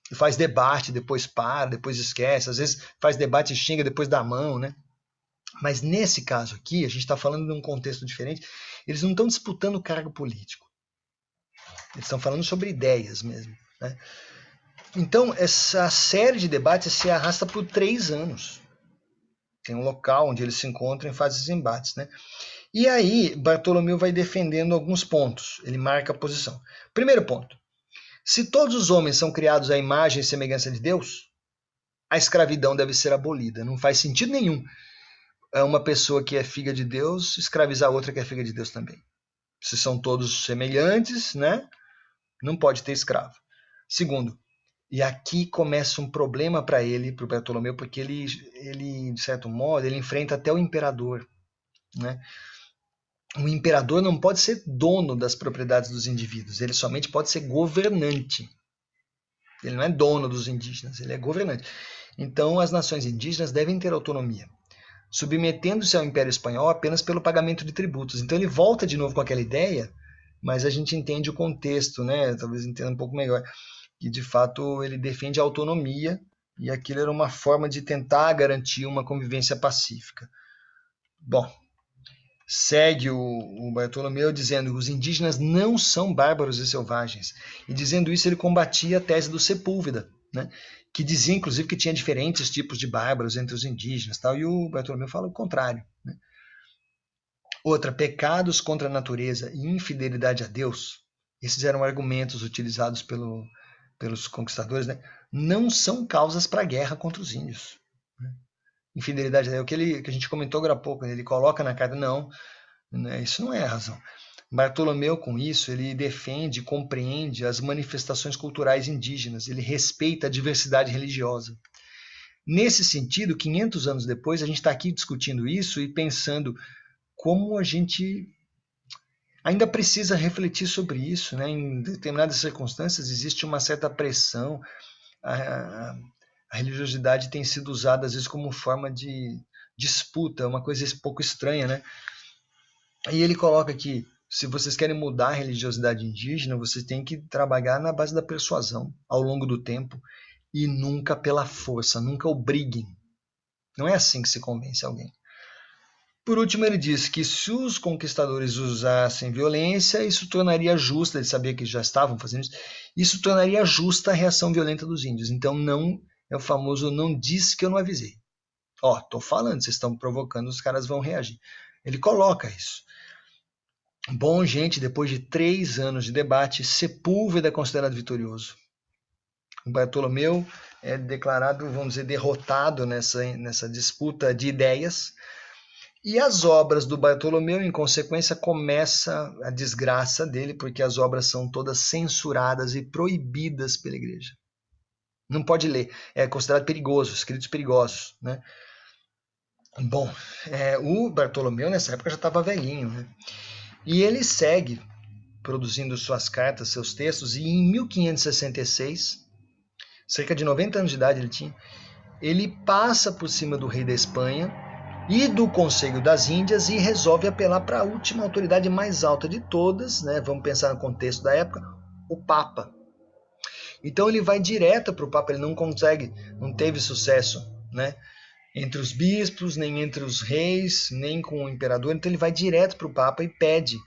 E faz debate, depois para, depois esquece, às vezes faz debate e xinga, depois dá a mão, né? Mas nesse caso aqui, a gente está falando de um contexto diferente, eles não estão disputando cargo político. Eles estão falando sobre ideias mesmo. Né? Então, essa série de debates se arrasta por 3 anos. tem um local onde eles se encontram e fazem esses embates, né? E aí, Bartolomeu vai defendendo alguns pontos, ele marca a posição. Primeiro ponto, se todos os homens são criados à imagem e semelhança de Deus, a escravidão deve ser abolida. Não faz sentido nenhum uma pessoa que é filha de Deus escravizar outra que é filha de Deus também. Se são todos semelhantes, né? Não pode ter escravo. Segundo, e aqui começa um problema para ele, para o Bartolomeu, porque ele, de certo modo, ele enfrenta até o imperador, né? O imperador não pode ser dono das propriedades dos indivíduos, ele somente pode ser governante. Ele não é dono dos indígenas, ele é governante. Então, as nações indígenas devem ter autonomia, submetendo-se ao Império Espanhol apenas pelo pagamento de tributos. Então, ele volta de novo com aquela ideia, mas a gente entende o contexto, né? Talvez entenda um pouco melhor, que de fato ele defende a autonomia e aquilo era uma forma de tentar garantir uma convivência pacífica. Bom, segue o Bartolomeu dizendo que os indígenas não são bárbaros e selvagens. E dizendo isso, ele combatia a tese do Sepúlveda, né? Que dizia, inclusive, que tinha diferentes tipos de bárbaros entre os indígenas. Tal, e o Bartolomeu fala o contrário, né? Outra, pecados contra a natureza e infidelidade a Deus, esses eram argumentos utilizados pelos conquistadores, né? Não são causas para a guerra contra os índios. Infidelidade é o que a gente comentou agora há pouco, ele coloca na carta, não, isso não é a razão. Bartolomeu, com isso, ele defende, compreende as manifestações culturais indígenas, ele respeita a diversidade religiosa. Nesse sentido, 500 anos depois, a gente está aqui discutindo isso e pensando como a gente ainda precisa refletir sobre isso, né? Em determinadas circunstâncias existe uma certa pressão, a religiosidade tem sido usada às vezes como forma de disputa, uma coisa um pouco estranha, né? E ele coloca que se vocês querem mudar a religiosidade indígena, vocês têm que trabalhar na base da persuasão ao longo do tempo e nunca pela força, nunca obriguem. Não é assim que se convence alguém. Por último, ele diz que se os conquistadores usassem violência, isso tornaria justa, ele sabia que já estavam fazendo isso tornaria justa a reação violenta dos índios. Então, não é o famoso não disse que eu não avisei. Ó, tô falando, vocês estão provocando, os caras vão reagir. Ele coloca isso. Bom, gente, depois de 3 anos de debate, Sepúlveda é considerado vitorioso. O Bartolomeu é declarado, vamos dizer, derrotado nessa disputa de ideias. E as obras do Bartolomeu, em consequência, começa a desgraça dele, porque as obras são todas censuradas e proibidas pela igreja. Não pode ler, é considerado perigoso, escritos perigosos, né? Bom, o Bartolomeu nessa época já estava velhinho, né? E ele segue produzindo suas cartas, seus textos, e em 1566, cerca de 90 anos de idade ele tinha, ele passa por cima do rei da Espanha e do Conselho das Índias e resolve apelar para a última autoridade mais alta de todas, né? Vamos pensar no contexto da época, o Papa. Então ele vai direto para o Papa, ele não teve sucesso, né? Entre os bispos, nem entre os reis, nem com o imperador, então ele vai direto para o Papa e pede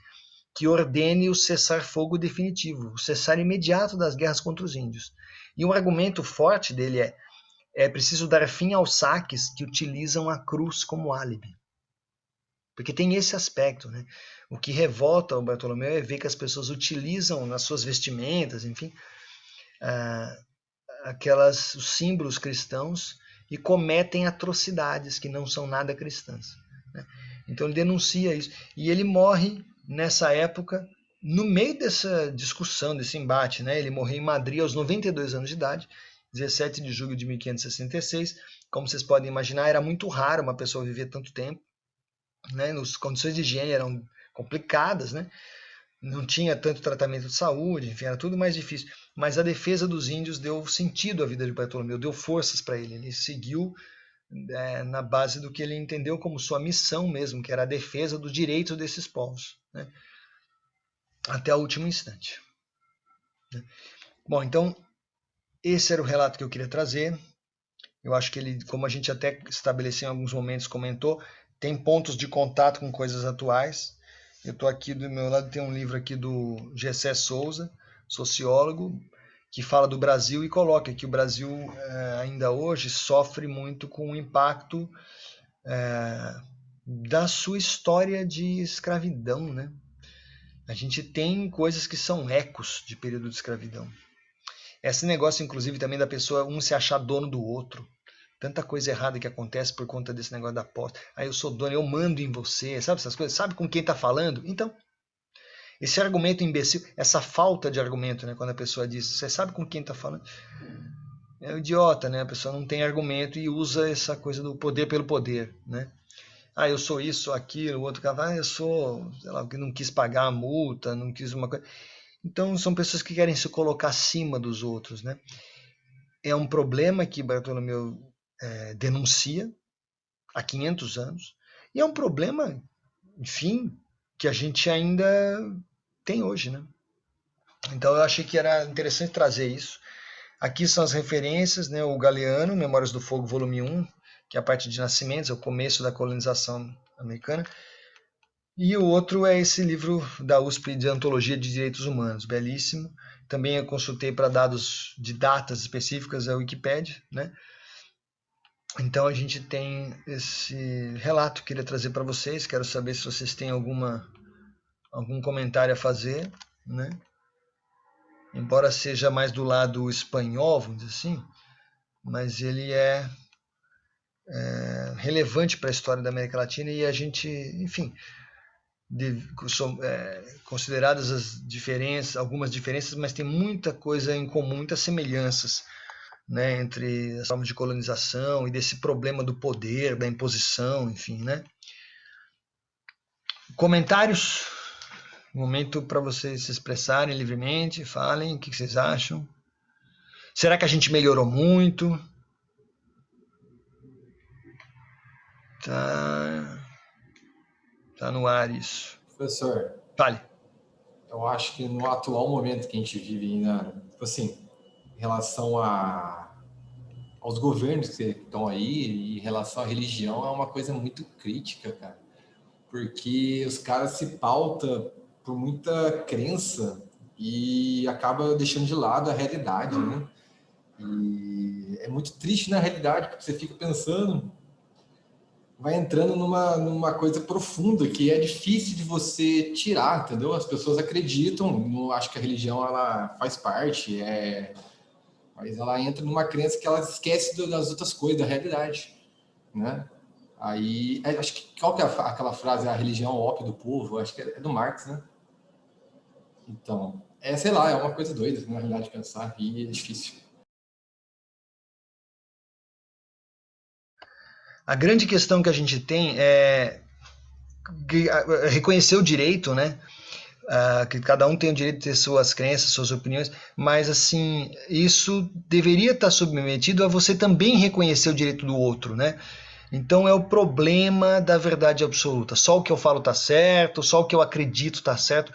que ordene o cessar-fogo definitivo, o cessar imediato das guerras contra os índios. E um argumento forte dele é preciso dar fim aos saques que utilizam a cruz como álibi. Porque tem esse aspecto, né? O que revolta o Bartolomeu é ver que as pessoas utilizam nas suas vestimentas, enfim, os símbolos cristãos e cometem atrocidades que não são nada cristãs, né? Então ele denuncia isso. E ele morre nessa época, no meio dessa discussão, desse embate, né? Ele morreu em Madrid aos 92 anos de idade, 17 de julho de 1566. Como vocês podem imaginar, era muito raro uma pessoa viver tanto tempo, né? As condições de higiene eram complicadas, né? Não tinha tanto tratamento de saúde, enfim, era tudo mais difícil. Mas a defesa dos índios deu sentido à vida de Bartolomeu, deu forças para ele. Ele seguiu na base do que ele entendeu como sua missão mesmo, que era a defesa do direito desses povos, né? Até o último instante, né? Bom, então, esse era o relato que eu queria trazer. Eu acho que ele, como a gente até estabeleceu em alguns momentos, comentou, tem pontos de contato com coisas atuais. Eu estou aqui do meu lado, tem um livro aqui do Gessé Souza, sociólogo, que fala do Brasil e coloca que o Brasil ainda hoje sofre muito com o impacto da sua história de escravidão, né? A gente tem coisas que são ecos de período de escravidão. Esse negócio, inclusive, também da pessoa um se achar dono do outro. Tanta coisa errada que acontece por conta desse negócio da posse. Aí eu sou dono, eu mando em você, sabe essas coisas? Sabe com quem está falando? Então, esse argumento imbecil, essa falta de argumento, né? Quando a pessoa diz, você sabe com quem está falando? É um idiota, né? A pessoa não tem argumento e usa essa coisa do poder pelo poder, né? Ah, eu sou isso, sou aquilo, o outro cara, eu sou, sei lá, que não quis pagar a multa, não quis uma coisa. Então, são pessoas que querem se colocar acima dos outros, né? É um problema que Bartolomeu denuncia há 500 anos, e é um problema, enfim, que a gente ainda tem hoje, né? Então eu achei que era interessante trazer isso. Aqui são as referências, né? O Galeano, Memórias do Fogo, volume 1, que é a parte de nascimentos, é o começo da colonização americana. E o outro é esse livro da USP de Antologia de Direitos Humanos, belíssimo. Também eu consultei para dados de datas específicas a Wikipédia, né? Então a gente tem esse relato que queria trazer para vocês. Quero saber se vocês têm algum comentário a fazer, né? Embora seja mais do lado espanhol, vamos dizer assim, mas ele é relevante para a história da América Latina e a gente, enfim, consideradas as diferenças, algumas diferenças, mas tem muita coisa em comum, muitas semelhanças, né, entre as formas de colonização e desse problema do poder, da imposição, enfim, né? Comentários? Momento para vocês se expressarem livremente, falem o que vocês acham. Será que a gente melhorou muito? Tá no ar isso. Professor, Fale. eu acho que no atual momento que a gente vive ainda, tipo assim, em relação aos governos que estão aí, e em relação à religião, é uma coisa muito crítica, cara. Porque os caras se pautam por muita crença e acaba deixando de lado a realidade, né? E é muito triste na realidade, porque você fica pensando, vai entrando numa coisa profunda que é difícil de você tirar, entendeu? As pessoas acreditam, não acho que a religião ela faz parte, mas ela entra numa crença que ela esquece das outras coisas, da realidade, né? Aí, acho que qual que é aquela frase, a religião é o ópio do povo? Acho que é do Marx, né? Então, sei lá, é uma coisa doida, na realidade, pensar, e é difícil. A grande questão que a gente tem é reconhecer o direito, né? Que cada um tem o direito de ter suas crenças, suas opiniões, mas assim, isso deveria estar submetido a você também reconhecer o direito do outro, né? Então é o problema da verdade absoluta. Só o que eu falo está certo, só o que eu acredito está certo.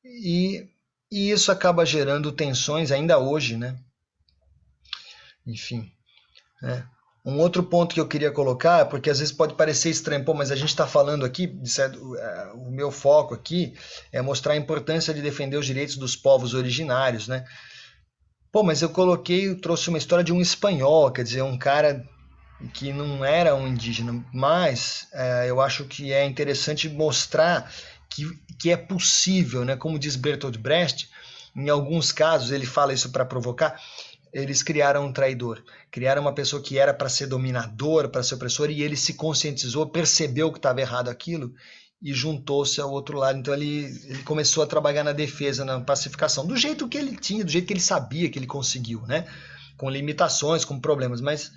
E isso acaba gerando tensões ainda hoje, né? Enfim, né? Um outro ponto que eu queria colocar, porque às vezes pode parecer estranho, pô, mas a gente está falando aqui, o meu foco aqui é mostrar a importância de defender os direitos dos povos originários, né? Pô, mas eu trouxe uma história de um espanhol, quer dizer, um cara que não era um indígena, mas eu acho que é interessante mostrar que é possível, né? Como diz Bertolt Brecht, em alguns casos ele fala isso para provocar, eles criaram um traidor, criaram uma pessoa que era para ser dominador, para ser opressor, e ele se conscientizou, percebeu que estava errado aquilo e juntou-se ao outro lado. Então ele começou a trabalhar na defesa, na pacificação, do jeito que ele tinha, do jeito que ele sabia que ele conseguiu, né? Com limitações, com problemas, mas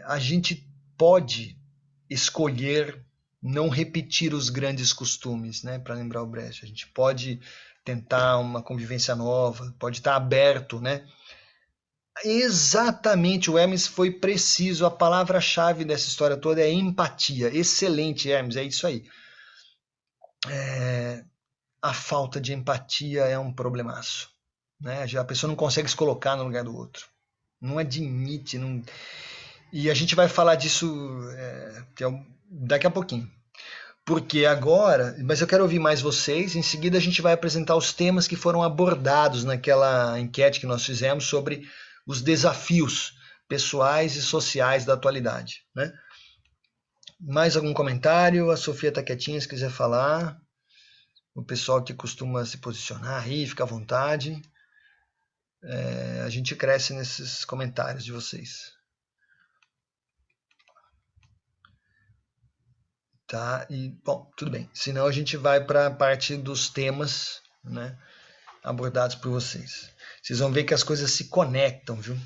a gente pode escolher não repetir os grandes costumes, né? Para lembrar o Brecht, a gente pode tentar uma convivência nova, pode estar aberto, né? Exatamente, o Hermes foi preciso. A palavra-chave dessa história toda é empatia. Excelente, Hermes, é isso aí. A falta de empatia é um problemaço, né? A pessoa não consegue se colocar no lugar do outro. Não admite. Não... E a gente vai falar disso daqui a pouquinho. Porque agora, mas eu quero ouvir mais vocês. Em seguida, a gente vai apresentar os temas que foram abordados naquela enquete que nós fizemos sobre os desafios pessoais e sociais da atualidade, né? Mais algum comentário? A Sofia está quietinha, se quiser falar. O pessoal que costuma se posicionar aí, fica à vontade. A gente cresce nesses comentários de vocês. Tá? E, bom, tudo bem. Senão a gente vai para a parte dos temas, né, abordados por vocês. Vocês vão ver que as coisas se conectam, viu?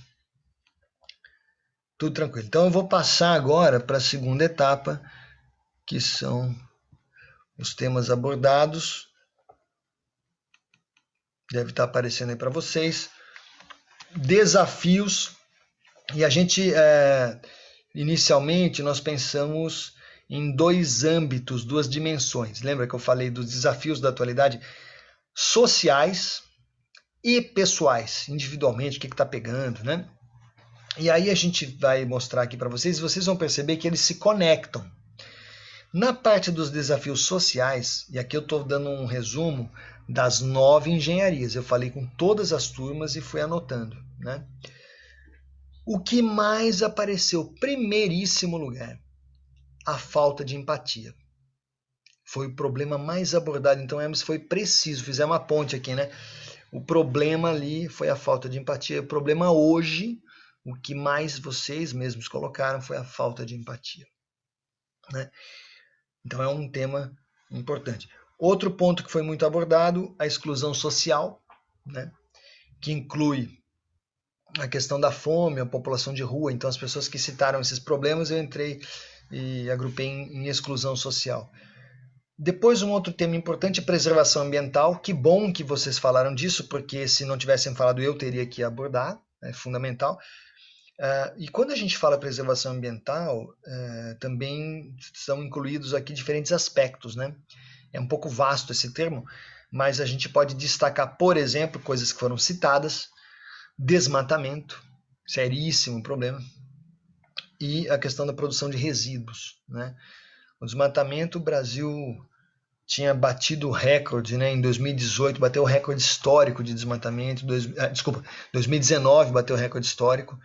Tudo tranquilo. Então eu vou passar agora para a segunda etapa, que são os temas abordados. Deve estar aparecendo aí para vocês. Desafios. E a gente, inicialmente, nós pensamos em dois âmbitos, duas dimensões. Lembra que eu falei dos desafios da atualidade sociais e pessoais, individualmente, o que está pegando, né? E aí a gente vai mostrar aqui para vocês, e vocês vão perceber que eles se conectam. Na parte dos desafios sociais, e aqui eu estou dando um resumo das 9 engenharias, eu falei com todas as turmas e fui anotando, né? O que mais apareceu, primeiríssimo lugar, a falta de empatia. Foi o problema mais abordado, então Hermes foi preciso, fizemos uma ponte aqui, né? O problema ali foi a falta de empatia. O problema hoje, o que mais vocês mesmos colocaram foi a falta de empatia, né? Então é um tema importante. Outro ponto que foi muito abordado, a exclusão social, né? Que inclui a questão da fome, a população de rua. Então as pessoas que citaram esses problemas, eu entrei e agrupei em exclusão social. Depois, um outro tema importante é preservação ambiental. Que bom que vocês falaram disso, porque se não tivessem falado eu teria que abordar, é fundamental. E quando a gente fala preservação ambiental, também são incluídos aqui diferentes aspectos, né? É um pouco vasto esse termo, mas a gente pode destacar, por exemplo, coisas que foram citadas: desmatamento, seríssimo problema, e a questão da produção de resíduos, né? O desmatamento, o Brasil tinha batido o recorde, né? Em 2018 bateu o recorde histórico de desmatamento, 2019 bateu o recorde histórico,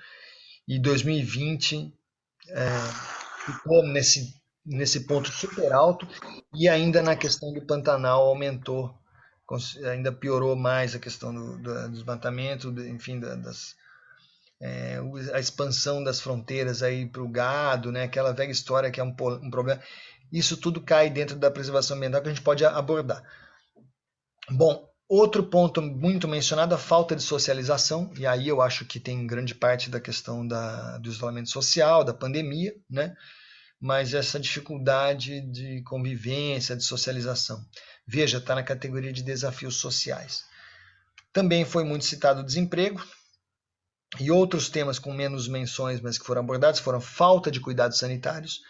e 2020 ficou nesse ponto super alto, e ainda na questão do Pantanal aumentou, ainda piorou mais a questão do desmatamento, enfim, a expansão das fronteiras aí para o gado, né? Aquela velha história que é um problema. Isso tudo cai dentro da preservação ambiental que a gente pode abordar. Bom, outro ponto muito mencionado, a falta de socialização, e aí eu acho que tem grande parte da questão do isolamento social, da pandemia, né? Mas essa dificuldade de convivência, de socialização. Veja, está na categoria de desafios sociais. Também foi muito citado o desemprego, e outros temas com menos menções, mas que foram abordados, foram falta de cuidados sanitários,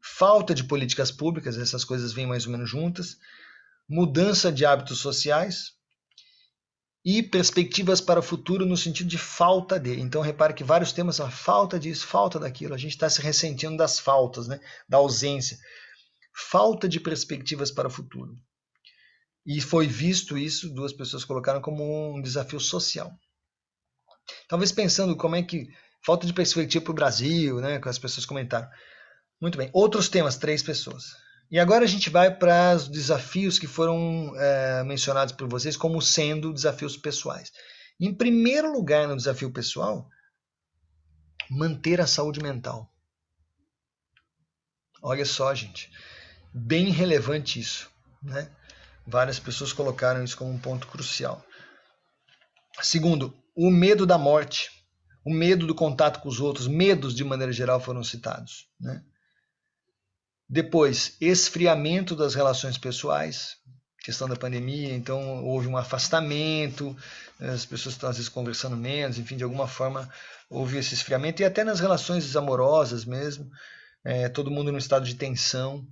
falta de políticas públicas, essas coisas vêm mais ou menos juntas, mudança de hábitos sociais e perspectivas para o futuro no sentido de falta de. Então repare que vários temas são a falta disso, falta daquilo, a gente está se ressentindo das faltas, né? Da ausência. Falta de perspectivas para o futuro. E foi visto isso, duas pessoas colocaram como um desafio social. Talvez pensando como é que falta de perspectiva para o Brasil, né? Que as pessoas comentaram. Muito bem. Outros temas, 3 pessoas. E agora a gente vai para os desafios que foram mencionados por vocês como sendo desafios pessoais. Em primeiro lugar, no desafio pessoal, manter a saúde mental. Olha só, gente. Bem relevante isso, né? Várias pessoas colocaram isso como um ponto crucial. Segundo, o medo da morte. O medo do contato com os outros. Medos, de maneira geral, foram citados, né? Depois, esfriamento das relações pessoais, questão da pandemia, então houve um afastamento, as pessoas estão às vezes conversando menos, enfim, de alguma forma houve esse esfriamento, e até nas relações amorosas mesmo, todo mundo num estado de tensão.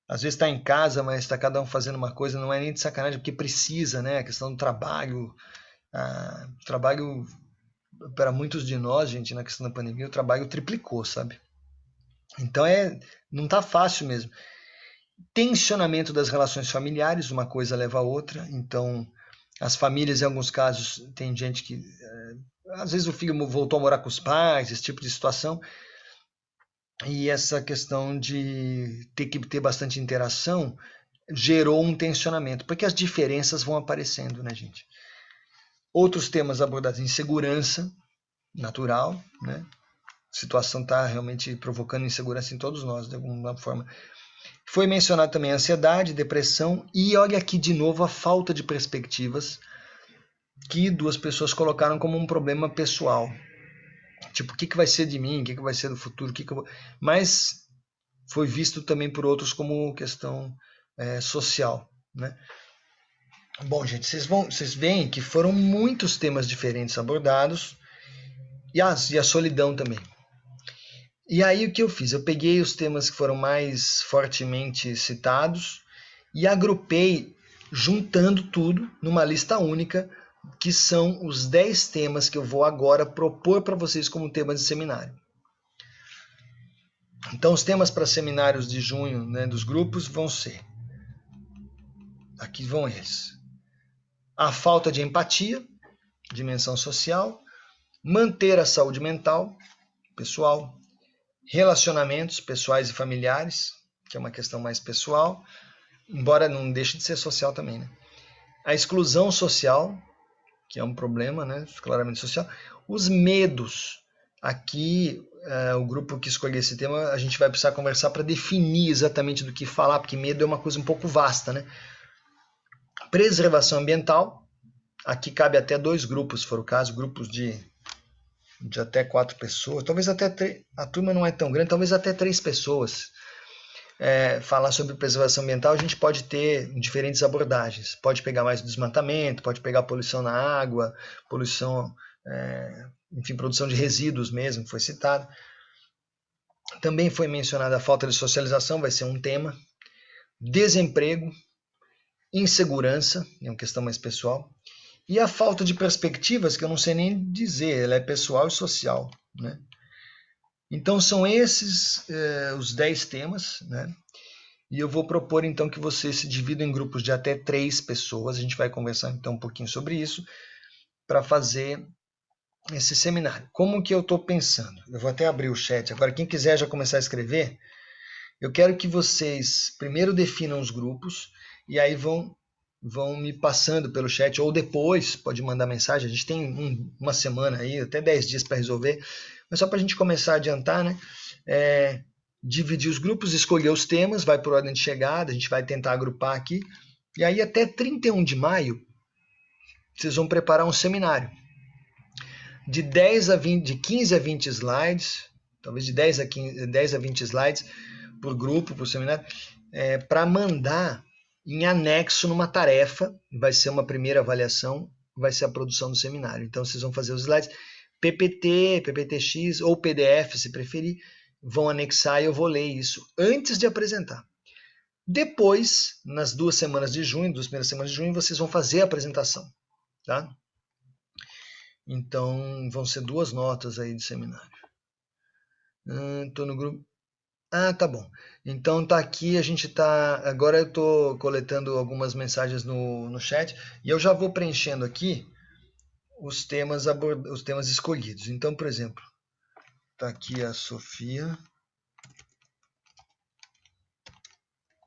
Às vezes está em casa, mas está cada um fazendo uma coisa, não é nem de sacanagem, porque precisa, né? A questão do trabalho, trabalho para muitos de nós, gente, na questão da pandemia, o trabalho triplicou, sabe? Então não está fácil mesmo. Tensionamento das relações familiares, uma coisa leva a outra. Então, as famílias, em alguns casos, tem gente que às vezes o filho voltou a morar com os pais, esse tipo de situação. E essa questão de ter que ter bastante interação gerou um tensionamento, porque as diferenças vão aparecendo, né, gente? Outros temas abordados em segurança natural, né? A situação está realmente provocando insegurança em todos nós, de alguma forma. Foi mencionado também a ansiedade, depressão e olha aqui de novo a falta de perspectivas que duas pessoas colocaram como um problema pessoal. Tipo, o que vai ser de mim? O que vai ser do futuro? O que eu vou... Mas foi visto também por outros como questão social, né? Bom, gente, vocês veem que foram muitos temas diferentes abordados e a solidão também. E aí o que eu fiz? Eu peguei os temas que foram mais fortemente citados e agrupei juntando tudo numa lista única, que são os 10 temas que eu vou agora propor para vocês como temas de seminário. Então, os temas para seminários de junho, né, dos grupos vão ser... Aqui vão eles. A falta de empatia, dimensão social, manter a saúde mental, pessoal, relacionamentos pessoais e familiares, que é uma questão mais pessoal, embora não deixe de ser social também, né? A exclusão social, que é um problema, né, claramente social. Os medos. Aqui, o grupo que escolheu esse tema, a gente vai precisar conversar para definir exatamente do que falar, porque medo é uma coisa um pouco vasta, né? Preservação ambiental. Aqui cabe até 2 grupos, se for o caso, grupos de até 4 pessoas, talvez até 3, a turma não é tão grande, talvez até 3 pessoas. Falar sobre preservação ambiental, a gente pode ter diferentes abordagens. Pode pegar mais desmatamento, pode pegar poluição na água, poluição, enfim, produção de resíduos mesmo, que foi citado. Também foi mencionada a falta de socialização, vai ser um tema. Desemprego, insegurança, é uma questão mais pessoal. E a falta de perspectivas, que eu não sei nem dizer, ela é pessoal e social, né? Então são esses os 10 temas, né? E eu vou propor então que vocês se dividam em grupos de até 3 pessoas. A gente vai conversar então um pouquinho sobre isso para fazer esse seminário. Como que eu estou pensando? Eu vou até abrir o chat. Agora, quem quiser já começar a escrever, eu quero que vocês primeiro definam os grupos e aí vão me passando pelo chat, ou depois pode mandar mensagem. A gente tem uma semana aí, até 10 dias para resolver, mas só para a gente começar a adiantar, né? Dividir os grupos, escolher os temas, vai por ordem de chegada, a gente vai tentar agrupar aqui, e aí até 31 de maio, vocês vão preparar um seminário de 15 a 20 slides, talvez de 10 a 20 slides por grupo, por seminário, para mandar em anexo numa tarefa, vai ser uma primeira avaliação, vai ser a produção do seminário. Então, vocês vão fazer os slides PPT, PPTX ou PDF, se preferir, vão anexar e eu vou ler isso antes de apresentar. Depois, nas 2 semanas de junho, 2 primeiras semanas de junho, vocês vão fazer a apresentação, tá? Então, vão ser 2 notas aí de seminário. Estou no grupo... tá bom. Então tá aqui, a gente tá... Agora eu estou coletando algumas mensagens no chat e eu já vou preenchendo aqui os temas escolhidos. Então, por exemplo, tá aqui a Sofia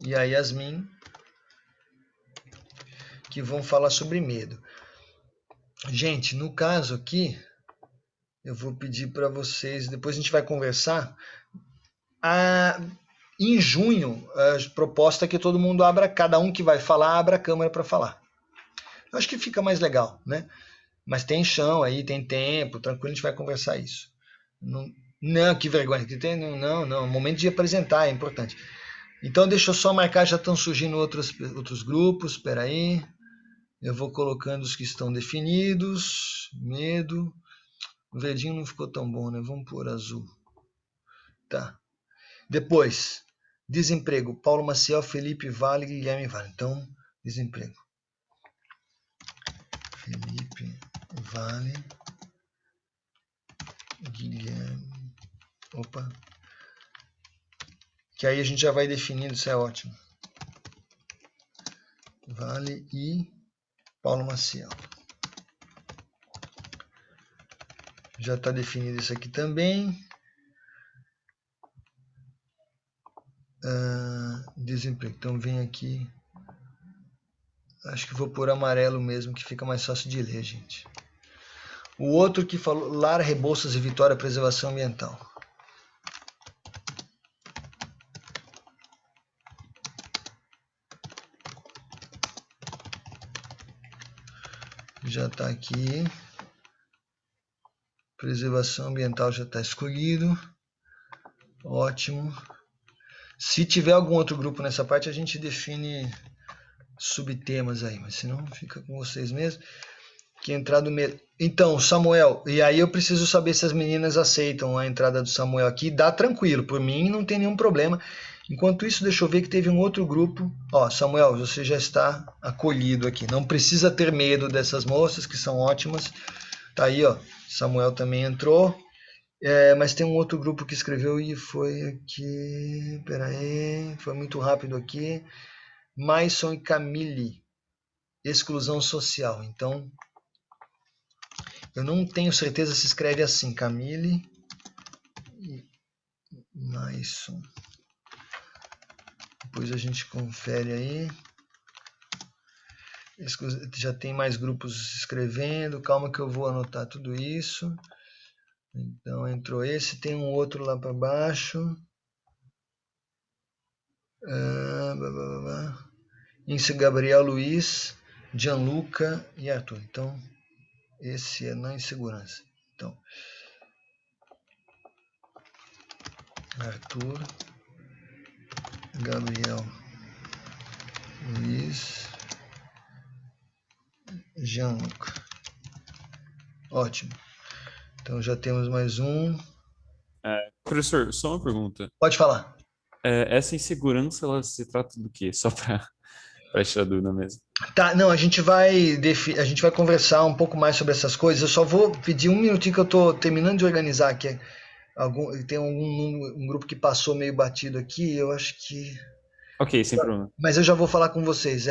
e a Yasmin, que vão falar sobre medo. Gente, no caso aqui, eu vou pedir para vocês, depois a gente vai conversar. Em junho, a proposta é que todo mundo abra, cada um que vai falar, abra a câmera para falar. Eu acho que fica mais legal, né? Mas tem chão aí, tem tempo, tranquilo, a gente vai conversar isso. Não, que vergonha que tem. Não, momento de apresentar é importante. Então deixa eu só marcar, já estão surgindo outros grupos, espera aí. Eu vou colocando os que estão definidos. Medo. O verdinho não ficou tão bom, né? Vamos pôr azul. Tá. Depois, desemprego. Paulo Maciel, Felipe Vale, Guilherme Vale. Então, desemprego. Felipe Vale, Guilherme. Opa. Que aí a gente já vai definindo, isso é ótimo. Vale e Paulo Maciel. Já está definido isso aqui também. desemprego. Então vem aqui. Acho que vou pôr amarelo mesmo, que fica mais fácil de ler, gente. O outro que falou, Lara, Rebouças e Vitória, Preservação Ambiental. Já está aqui. Preservação Ambiental já está escolhido. Ótimo. Se tiver algum outro grupo nessa parte, a gente define subtemas aí, mas se não, fica com vocês mesmo. Que entrar do meio. Então, Samuel, e aí eu preciso saber se as meninas aceitam a entrada do Samuel aqui. Dá tranquilo, por mim não tem nenhum problema. Enquanto isso, deixa eu ver que teve um outro grupo. Ó, Samuel, você já está acolhido aqui. Não precisa ter medo dessas moças, que são ótimas. Tá aí, ó. Samuel também entrou. Mas tem um outro grupo que escreveu e foi aqui. Pera aí, foi muito rápido aqui. Maison e Camille. Exclusão social. Então, eu não tenho certeza se escreve assim. Camille e Maison. Depois a gente confere aí. Já tem mais grupos escrevendo. Calma que eu vou anotar tudo isso. Então entrou esse. Tem um outro lá para baixo. Isso, Gabriel, Luiz, Gianluca e Arthur. Então, esse é na insegurança. Então, Arthur, Gabriel, Luiz, Gianluca. Ótimo. Então já temos mais um. Professor, só uma pergunta. Pode falar. Essa insegurança, ela se trata do quê? Só para tirar dúvida mesmo. Tá, não, a gente vai conversar um pouco mais sobre essas coisas. Eu só vou pedir um minutinho que eu estou terminando de organizar aqui. Tem um grupo que passou meio batido aqui, eu acho que... Ok, sem problema. Mas eu já vou falar com vocês.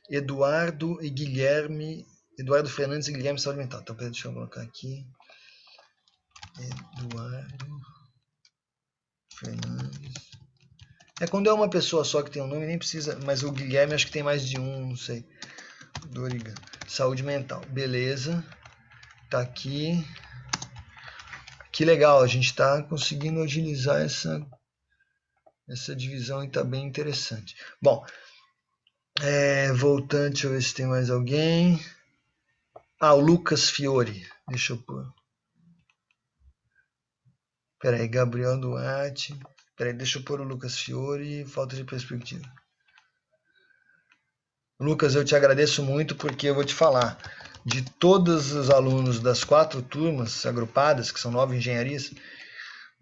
Eduardo e Guilherme, Eduardo Fernandes e Guilherme Saúde Mental. Então, deixa eu colocar aqui. Eduardo Fernandes. Quando é uma pessoa só que tem um nome, nem precisa. Mas o Guilherme acho que tem mais de um, não sei. Doriga. Saúde mental. Beleza. Tá aqui. Que legal, a gente está conseguindo agilizar essa divisão e está bem interessante. Bom, voltando, deixa eu ver se tem mais alguém. O Lucas Fiore. Deixa eu pôr. Peraí, Gabriel Duarte. Peraí, deixa eu pôr o Lucas Fiore. Falta de perspectiva. Lucas, eu te agradeço muito porque eu vou te falar. De todos os alunos das 4 turmas agrupadas, que são 9 engenharias,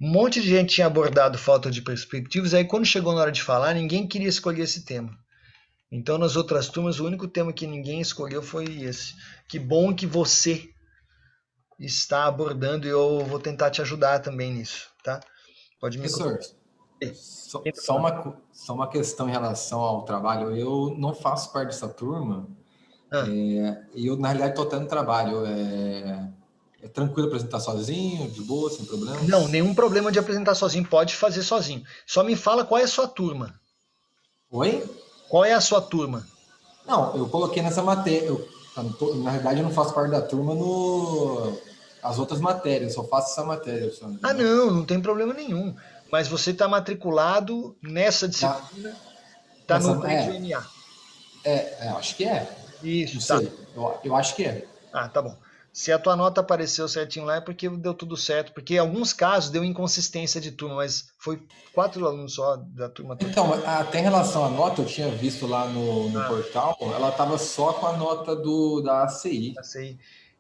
um monte de gente tinha abordado falta de perspectivas. Aí quando chegou na hora de falar, ninguém queria escolher esse tema. Então nas outras turmas, o único tema que ninguém escolheu foi esse. Que bom que você está abordando e eu vou tentar te ajudar também nisso, tá? Pode me... Professor, só uma questão em relação ao trabalho. Eu não faço parte dessa turma e eu, na realidade, estou tendo trabalho. É tranquilo apresentar sozinho, de boa, sem problema? Não, nenhum problema de apresentar sozinho. Pode fazer sozinho. Só me fala qual é a sua turma. Oi? Qual é a sua turma? Não, eu coloquei nessa matéria. Na realidade, eu não faço parte da turma as outras matérias, eu só faço essa matéria. Não tem problema nenhum. Mas você está matriculado nessa disciplina? Está no PGNA? Acho que é. Isso, não sei. Eu acho que é. Tá bom. Se a tua nota apareceu certinho lá é porque deu tudo certo. Porque em alguns casos deu inconsistência de turma, mas foi 4 alunos só da turma toda. Então, até em relação à nota, eu tinha visto lá no portal, ela estava só com a nota da ACI.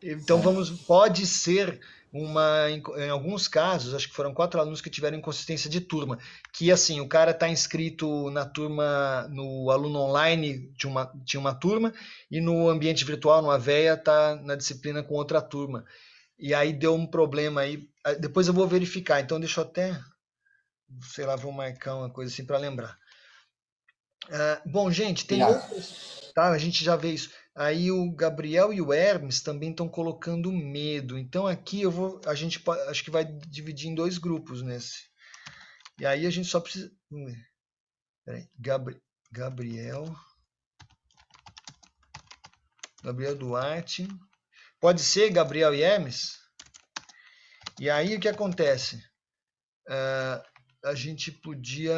Então pode ser em alguns casos, acho que foram 4 alunos que tiveram inconsistência de turma, que assim, o cara está inscrito na turma, no aluno online tinha uma turma, e no ambiente virtual, no AVEA, está na disciplina com outra turma. E aí deu um problema aí, depois eu vou verificar, então deixa eu até, sei lá, vou marcar uma coisa assim para lembrar. Bom, gente, tem outros, tá? A gente já vê isso. Aí o Gabriel e o Hermes também estão colocando medo. Então aqui acho que vai dividir em 2 grupos nesse. E aí a gente só precisa... Peraí, Gabriel Duarte. Pode ser Gabriel e Hermes? E aí o que acontece? A gente podia,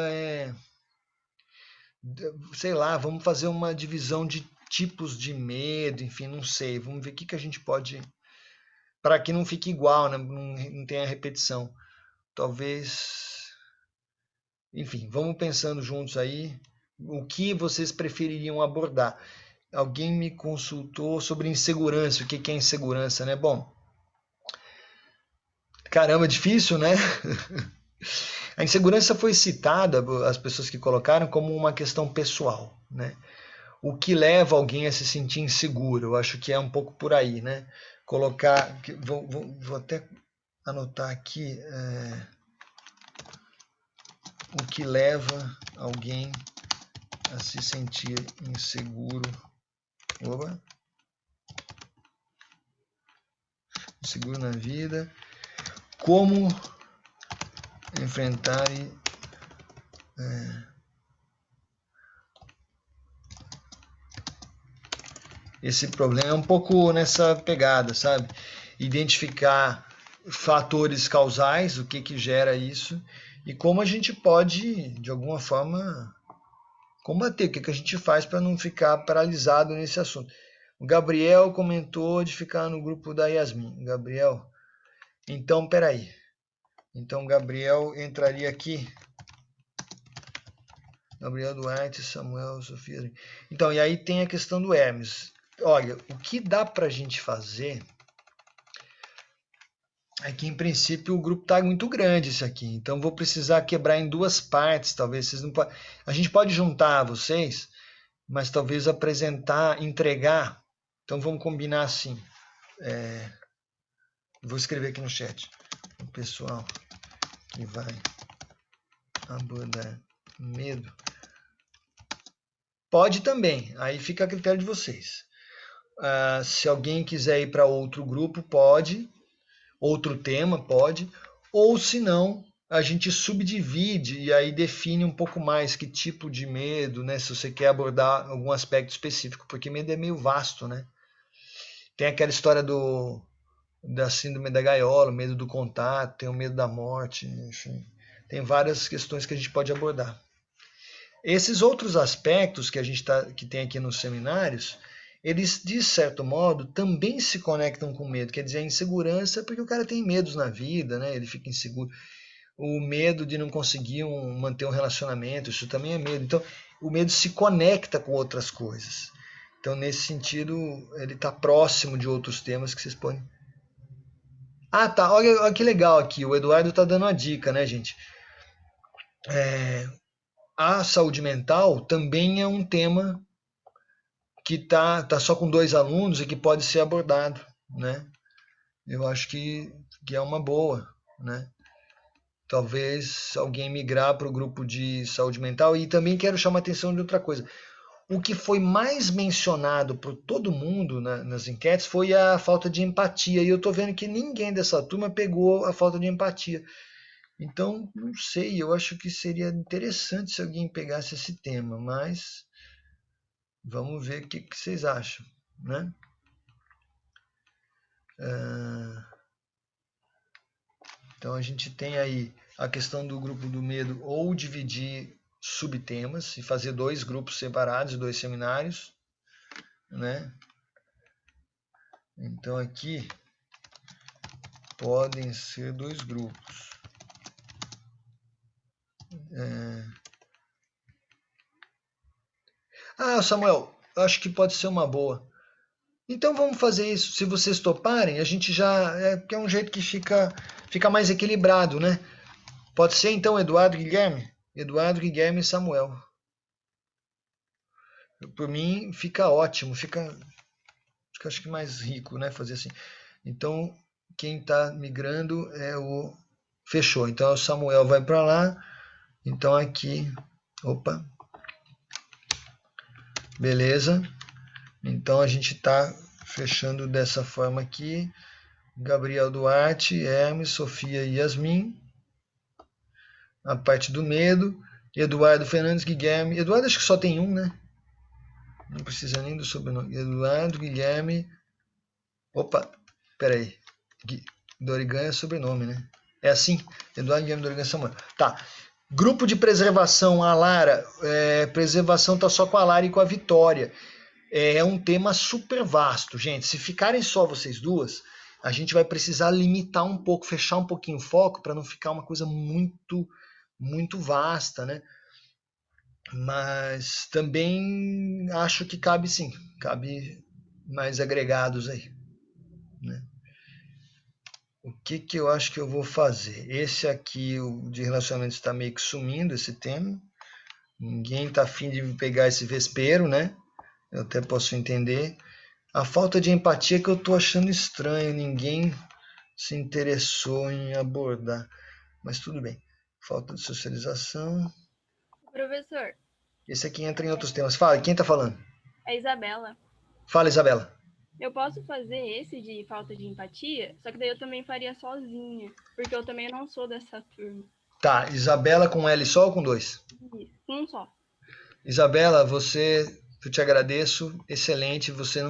sei lá, vamos fazer uma divisão de tipos de medo, enfim, não sei. Vamos ver o que a gente pode, para que não fique igual, né? Não tenha repetição. Talvez, enfim, vamos pensando juntos aí o que vocês prefeririam abordar. Alguém me consultou sobre insegurança, o que é insegurança, né? Bom, caramba, difícil, né? A insegurança foi citada, as pessoas que colocaram, como uma questão pessoal, né? O que leva alguém a se sentir inseguro? Eu acho que é um pouco por aí, né? Colocar, vou até anotar aqui, o que leva alguém a se sentir inseguro. Opa. Inseguro na vida. Como enfrentar esse problema. É um pouco nessa pegada, sabe? Identificar fatores causais, o que gera isso, e como a gente pode, de alguma forma, combater, o que a gente faz para não ficar paralisado nesse assunto. O Gabriel comentou de ficar no grupo da Yasmin. Gabriel, então, peraí. Então, Gabriel entraria aqui. Gabriel Duarte, Samuel, Sofia. Então, e aí tem a questão do Hermes. Olha, o que dá para a gente fazer é que, em princípio, o grupo está muito grande isso aqui. Então, vou precisar quebrar em duas partes, talvez. Vocês não podem... A gente pode juntar vocês, mas talvez apresentar, entregar. Então, vamos combinar assim. Vou escrever aqui no chat. O pessoal que vai abordar medo pode também. Aí fica a critério de vocês. Se alguém quiser ir para outro grupo, pode. Outro tema, pode. Ou, se não, a gente subdivide e aí define um pouco mais que tipo de medo, né? Se você quer abordar algum aspecto específico, porque medo é meio vasto, né? Tem aquela história da síndrome da gaiola, medo do contato, tem o medo da morte, enfim. Tem várias questões que a gente pode abordar. Esses outros aspectos que a gente que tem aqui nos seminários, eles, de certo modo, também se conectam com medo. Quer dizer, a insegurança é porque o cara tem medos na vida, né? Ele fica inseguro. O medo de não conseguir manter um relacionamento, isso também é medo. Então, o medo se conecta com outras coisas. Então, nesse sentido, ele está próximo de outros temas que vocês podem... Ah, tá. Olha que legal aqui. O Eduardo está dando uma dica, né, gente? A saúde mental também é um tema que tá só com 2 alunos e que pode ser abordado, né? Eu acho que é uma boa, né? Talvez alguém migrar para o grupo de saúde mental. E também quero chamar a atenção de outra coisa. O que foi mais mencionado por todo mundo nas enquetes foi a falta de empatia. E eu estou vendo que ninguém dessa turma pegou a falta de empatia. Então, não sei, eu acho que seria interessante se alguém pegasse esse tema, mas vamos ver o que vocês acham, né? Então, a gente tem aí a questão do grupo do medo ou dividir subtemas e fazer 2 grupos separados, 2 seminários, né? Então, aqui podem ser 2 grupos. Samuel, acho que pode ser uma boa. Então vamos fazer isso. Se vocês toparem, a gente já... É um jeito que fica mais equilibrado, né? Pode ser então Eduardo, Guilherme? Eduardo, Guilherme e Samuel. Por mim fica ótimo, fica acho que mais rico, né? Fazer assim. Então quem está migrando é o... Fechou. Então o Samuel vai para lá. Então aqui... Opa. Beleza. Então a gente está fechando dessa forma aqui. Gabriel Duarte, Hermes, Sofia e Yasmin. A parte do medo. Eduardo Fernandes, Guilherme. Eduardo acho que só tem um, né? Não precisa nem do sobrenome. Eduardo, Guilherme. Opa, peraí. Dorigan é sobrenome, né? É assim? Eduardo, Guilherme, Dorigan, Samuel. Tá. Grupo de preservação, a Lara. Preservação tá só com a Lara e com a Vitória. É um tema super vasto, gente. Se ficarem só vocês duas, a gente vai precisar limitar um pouco, fechar um pouquinho o foco para não ficar uma coisa muito, muito vasta, né? Mas também acho que cabe sim, cabe mais agregados aí, né? O que que eu acho que eu vou fazer? Esse aqui, o de relacionamento, está meio que sumindo, esse tema. Ninguém tá afim de pegar esse vespeiro, né? Eu até posso entender. A falta de empatia que eu tô achando estranho, ninguém se interessou em abordar. Mas tudo bem. Falta de socialização. Professor, Esse aqui entra em outros temas. Fala, quem tá falando? é a Isabela. Fala, Isabela. Eu posso fazer esse de falta de empatia, só que daí eu também faria sozinha, porque eu também não sou dessa turma. Tá, Isabela com L só ou com dois? Isso, um só. Isabela, eu te agradeço, excelente. Você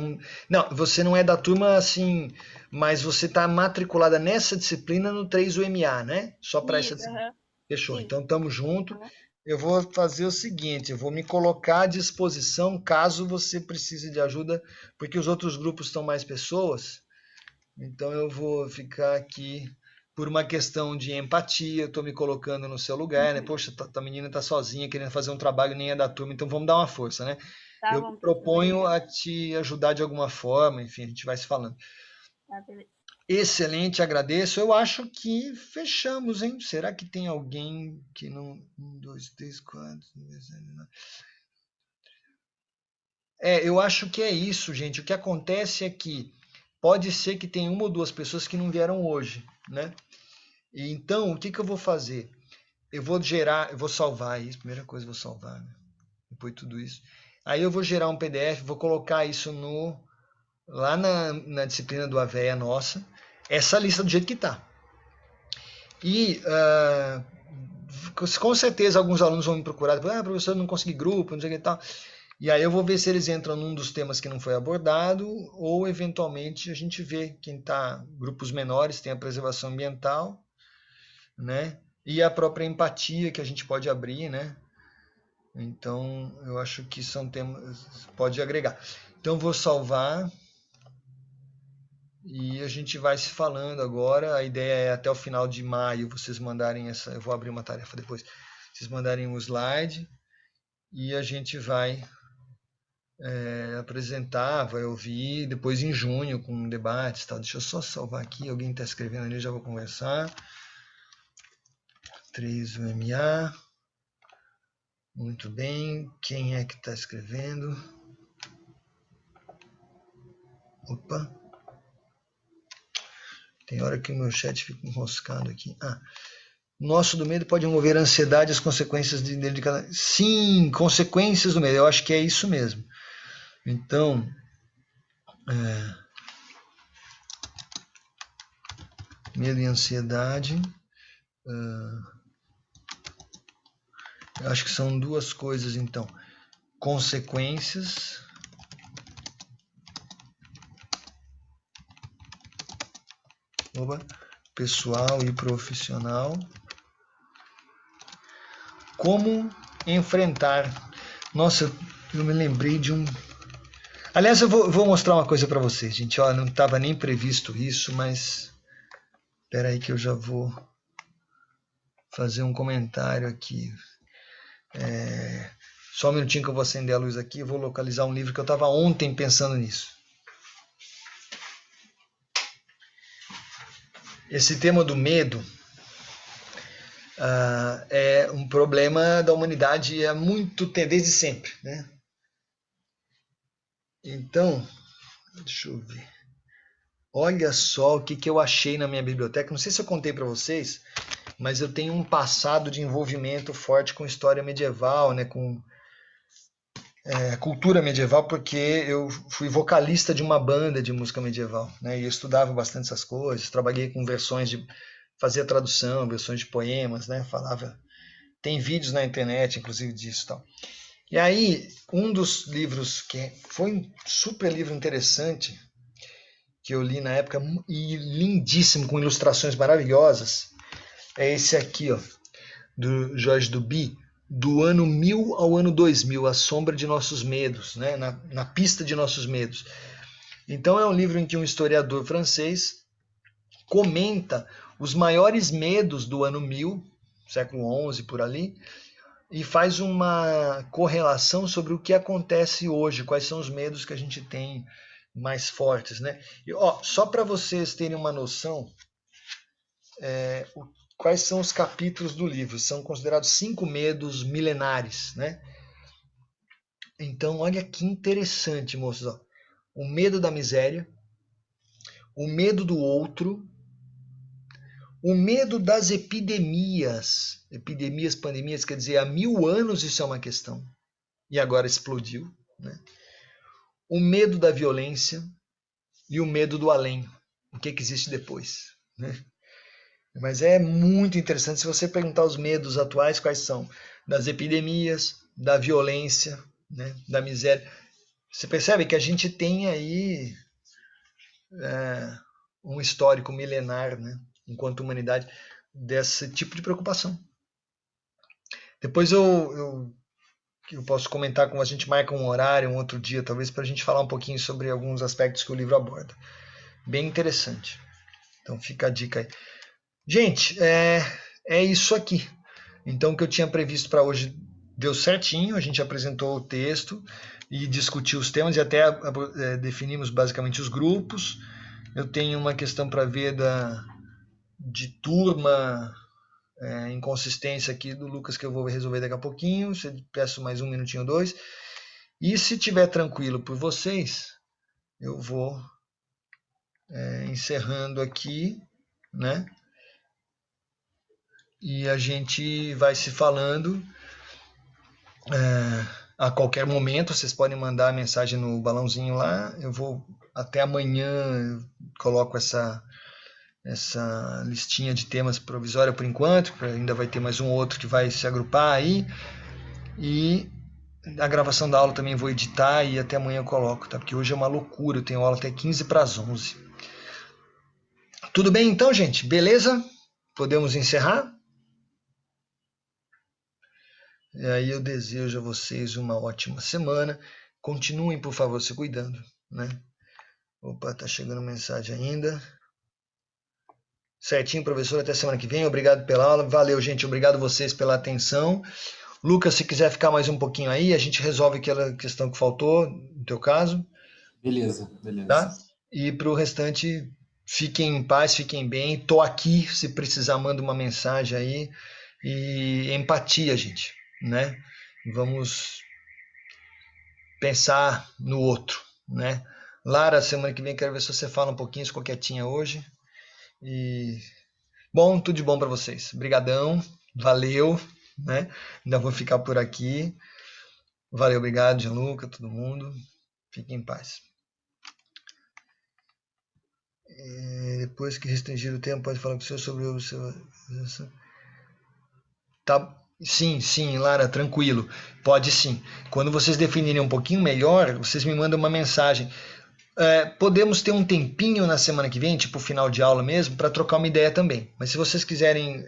não é da turma assim, mas você está matriculada nessa disciplina no 3UMA, né? Só para essa disciplina. Fechou. Sim. Então estamos juntos. Eu vou fazer o seguinte, eu vou me colocar à disposição caso você precise de ajuda, porque os outros grupos estão mais pessoas. Então eu vou ficar aqui por uma questão de empatia, eu estou me colocando no seu lugar, né? Poxa, a menina está sozinha querendo fazer um trabalho, nem é da turma, então vamos dar uma força, né? Tá Eu bom, proponho a te ajudar de alguma forma, enfim, a gente vai se falando. Tá, beleza. Excelente, agradeço. Eu acho que fechamos, hein? Será que tem alguém que não... 1, 2, 3, 4... eu acho que é isso, gente. O que acontece é que pode ser que tenha uma ou duas pessoas que não vieram hoje, né? E então, o que que eu vou fazer? Eu vou salvar isso. Primeira coisa, eu vou salvar, né? Depois de tudo isso. Aí eu vou gerar um PDF, vou colocar isso lá na disciplina do AVEA nossa, essa lista do jeito que está. E com certeza alguns alunos vão me procurar, professor, não consegui grupo, não sei o que e tal. E aí eu vou ver se eles entram num dos temas que não foi abordado, ou eventualmente a gente vê quem está, grupos menores, tem a preservação ambiental, né? E a própria empatia que a gente pode abrir, né? Então, eu acho que são temas, pode agregar. Então, vou salvar e a gente vai se falando agora. A ideia é até o final de maio vocês mandarem eu vou abrir uma tarefa depois, vocês mandarem o slide e a gente vai apresentar, vai ouvir, depois em junho com debates, tal. Deixa eu só salvar aqui, alguém está escrevendo ali, já vou conversar. 3UMA. Muito bem. Quem é que está escrevendo? Opa. Tem hora que o meu chat fica enroscado aqui. Nosso do medo pode envolver a ansiedade e as consequências dele de cada... Sim, consequências do medo. Eu acho que é isso mesmo. Então, medo e ansiedade. Eu acho que são duas coisas, então. Consequências. Pessoal e profissional. Como enfrentar. Nossa, eu me lembrei de um... Aliás, eu vou mostrar uma coisa para vocês, gente. Ó, não estava nem previsto isso, mas... Espera aí que eu já vou fazer um comentário aqui. Só um minutinho que eu vou acender a luz aqui. Eu vou localizar um livro que eu estava ontem pensando nisso. Esse tema do medo é um problema da humanidade há muito tempo, desde sempre, né? Então, deixa eu ver. Olha só o que eu achei na minha biblioteca. Não sei se eu contei para vocês, mas eu tenho um passado de envolvimento forte com história medieval, né? Com cultura medieval, porque eu fui vocalista de uma banda de música medieval, né? E eu estudava bastante essas coisas, trabalhei com versões fazia tradução, versões de poemas, né? Falava Tem vídeos na internet, inclusive, disso e tal. E aí, um dos livros que foi um super livro interessante, que eu li na época, e lindíssimo, com ilustrações maravilhosas, é esse aqui, ó, do George Duby, do ano 1000 ao ano 2000, A Sombra de Nossos Medos, né? Na pista de nossos medos. Então é um livro em que um historiador francês comenta os maiores medos do ano 1000, século XI por ali, e faz uma correlação sobre o que acontece hoje, quais são os medos que a gente tem mais fortes, né? E, ó, só para vocês terem uma noção, quais são os capítulos do livro? São considerados 5 medos milenares, né? Então, olha que interessante, moços. Ó. O medo da miséria, o medo do outro, o medo das epidemias. Epidemias, pandemias, quer dizer, há 1000 anos isso é uma questão. E agora explodiu. Né? O medo da violência e o medo do além. O que existe depois. Né? Mas é muito interessante. Se você perguntar os medos atuais, quais são? Das epidemias, da violência, né? Da miséria. Você percebe que a gente tem aí um histórico milenar, né? Enquanto humanidade, desse tipo de preocupação. Depois eu posso comentar como a gente marca um horário, um outro dia, talvez, para a gente falar um pouquinho sobre alguns aspectos que o livro aborda. Bem interessante. Então fica a dica aí. Gente, é isso aqui. Então o que eu tinha previsto para hoje deu certinho, a gente apresentou o texto e discutiu os temas e até definimos basicamente os grupos. Eu tenho uma questão para ver de turma, inconsistência aqui do Lucas que eu vou resolver daqui a pouquinho. Peço mais 1 minutinho ou 2. E se estiver tranquilo por vocês, eu vou encerrando aqui, né? E a gente vai se falando a qualquer momento. Vocês podem mandar a mensagem no balãozinho lá. Eu vou até amanhã, eu coloco essa listinha de temas provisória por enquanto, ainda vai ter mais um ou outro que vai se agrupar aí, e a gravação da aula também vou editar e até amanhã eu coloco, tá? Porque hoje é uma loucura, eu tenho aula até 15 para as 11. Tudo bem então, gente? Beleza? Podemos encerrar? E aí eu desejo a vocês uma ótima semana. Continuem, por favor, se cuidando, né? Opa, tá chegando mensagem ainda. Certinho, professor, até semana que vem. Obrigado pela aula. Valeu, gente. Obrigado vocês pela atenção. Lucas, se quiser ficar mais um pouquinho aí, a gente resolve aquela questão que faltou, no teu caso. Beleza. Tá? E para o restante, fiquem em paz, fiquem bem. Estou aqui, se precisar, manda uma mensagem aí. E empatia, gente, né? Vamos pensar no outro, né? Lara, semana que vem quero ver se você fala um pouquinho, ficou quietinha hoje. E bom, tudo de bom para vocês. Obrigadão, valeu, né? Ainda vou ficar por aqui. Valeu, obrigado, Gianluca, todo mundo. Fiquem em paz. Depois que restringir o tempo, pode falar com o senhor sobre o seu... Tá? Sim, Lara, tranquilo. Pode sim. Quando vocês definirem um pouquinho melhor, vocês me mandam uma mensagem. Podemos ter um tempinho na semana que vem, tipo final de aula mesmo, para trocar uma ideia também. Mas se vocês quiserem,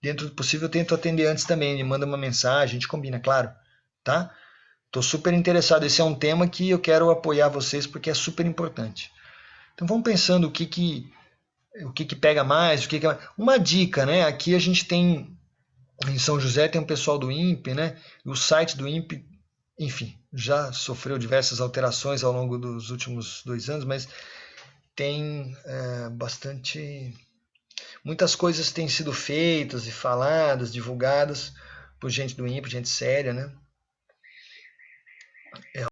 dentro do possível, eu tento atender antes também. Me manda uma mensagem, a gente combina, claro. Tá? Estou super interessado. Esse é um tema que eu quero apoiar vocês porque é super importante. Então vamos pensando o que pega mais, Uma dica, né? Aqui a gente tem, em São José, tem um pessoal do INPE, né? E o site do INPE, enfim, já sofreu diversas alterações ao longo dos últimos 2 anos, mas tem muitas coisas têm sido feitas e faladas, divulgadas por gente do INPE, gente séria, né?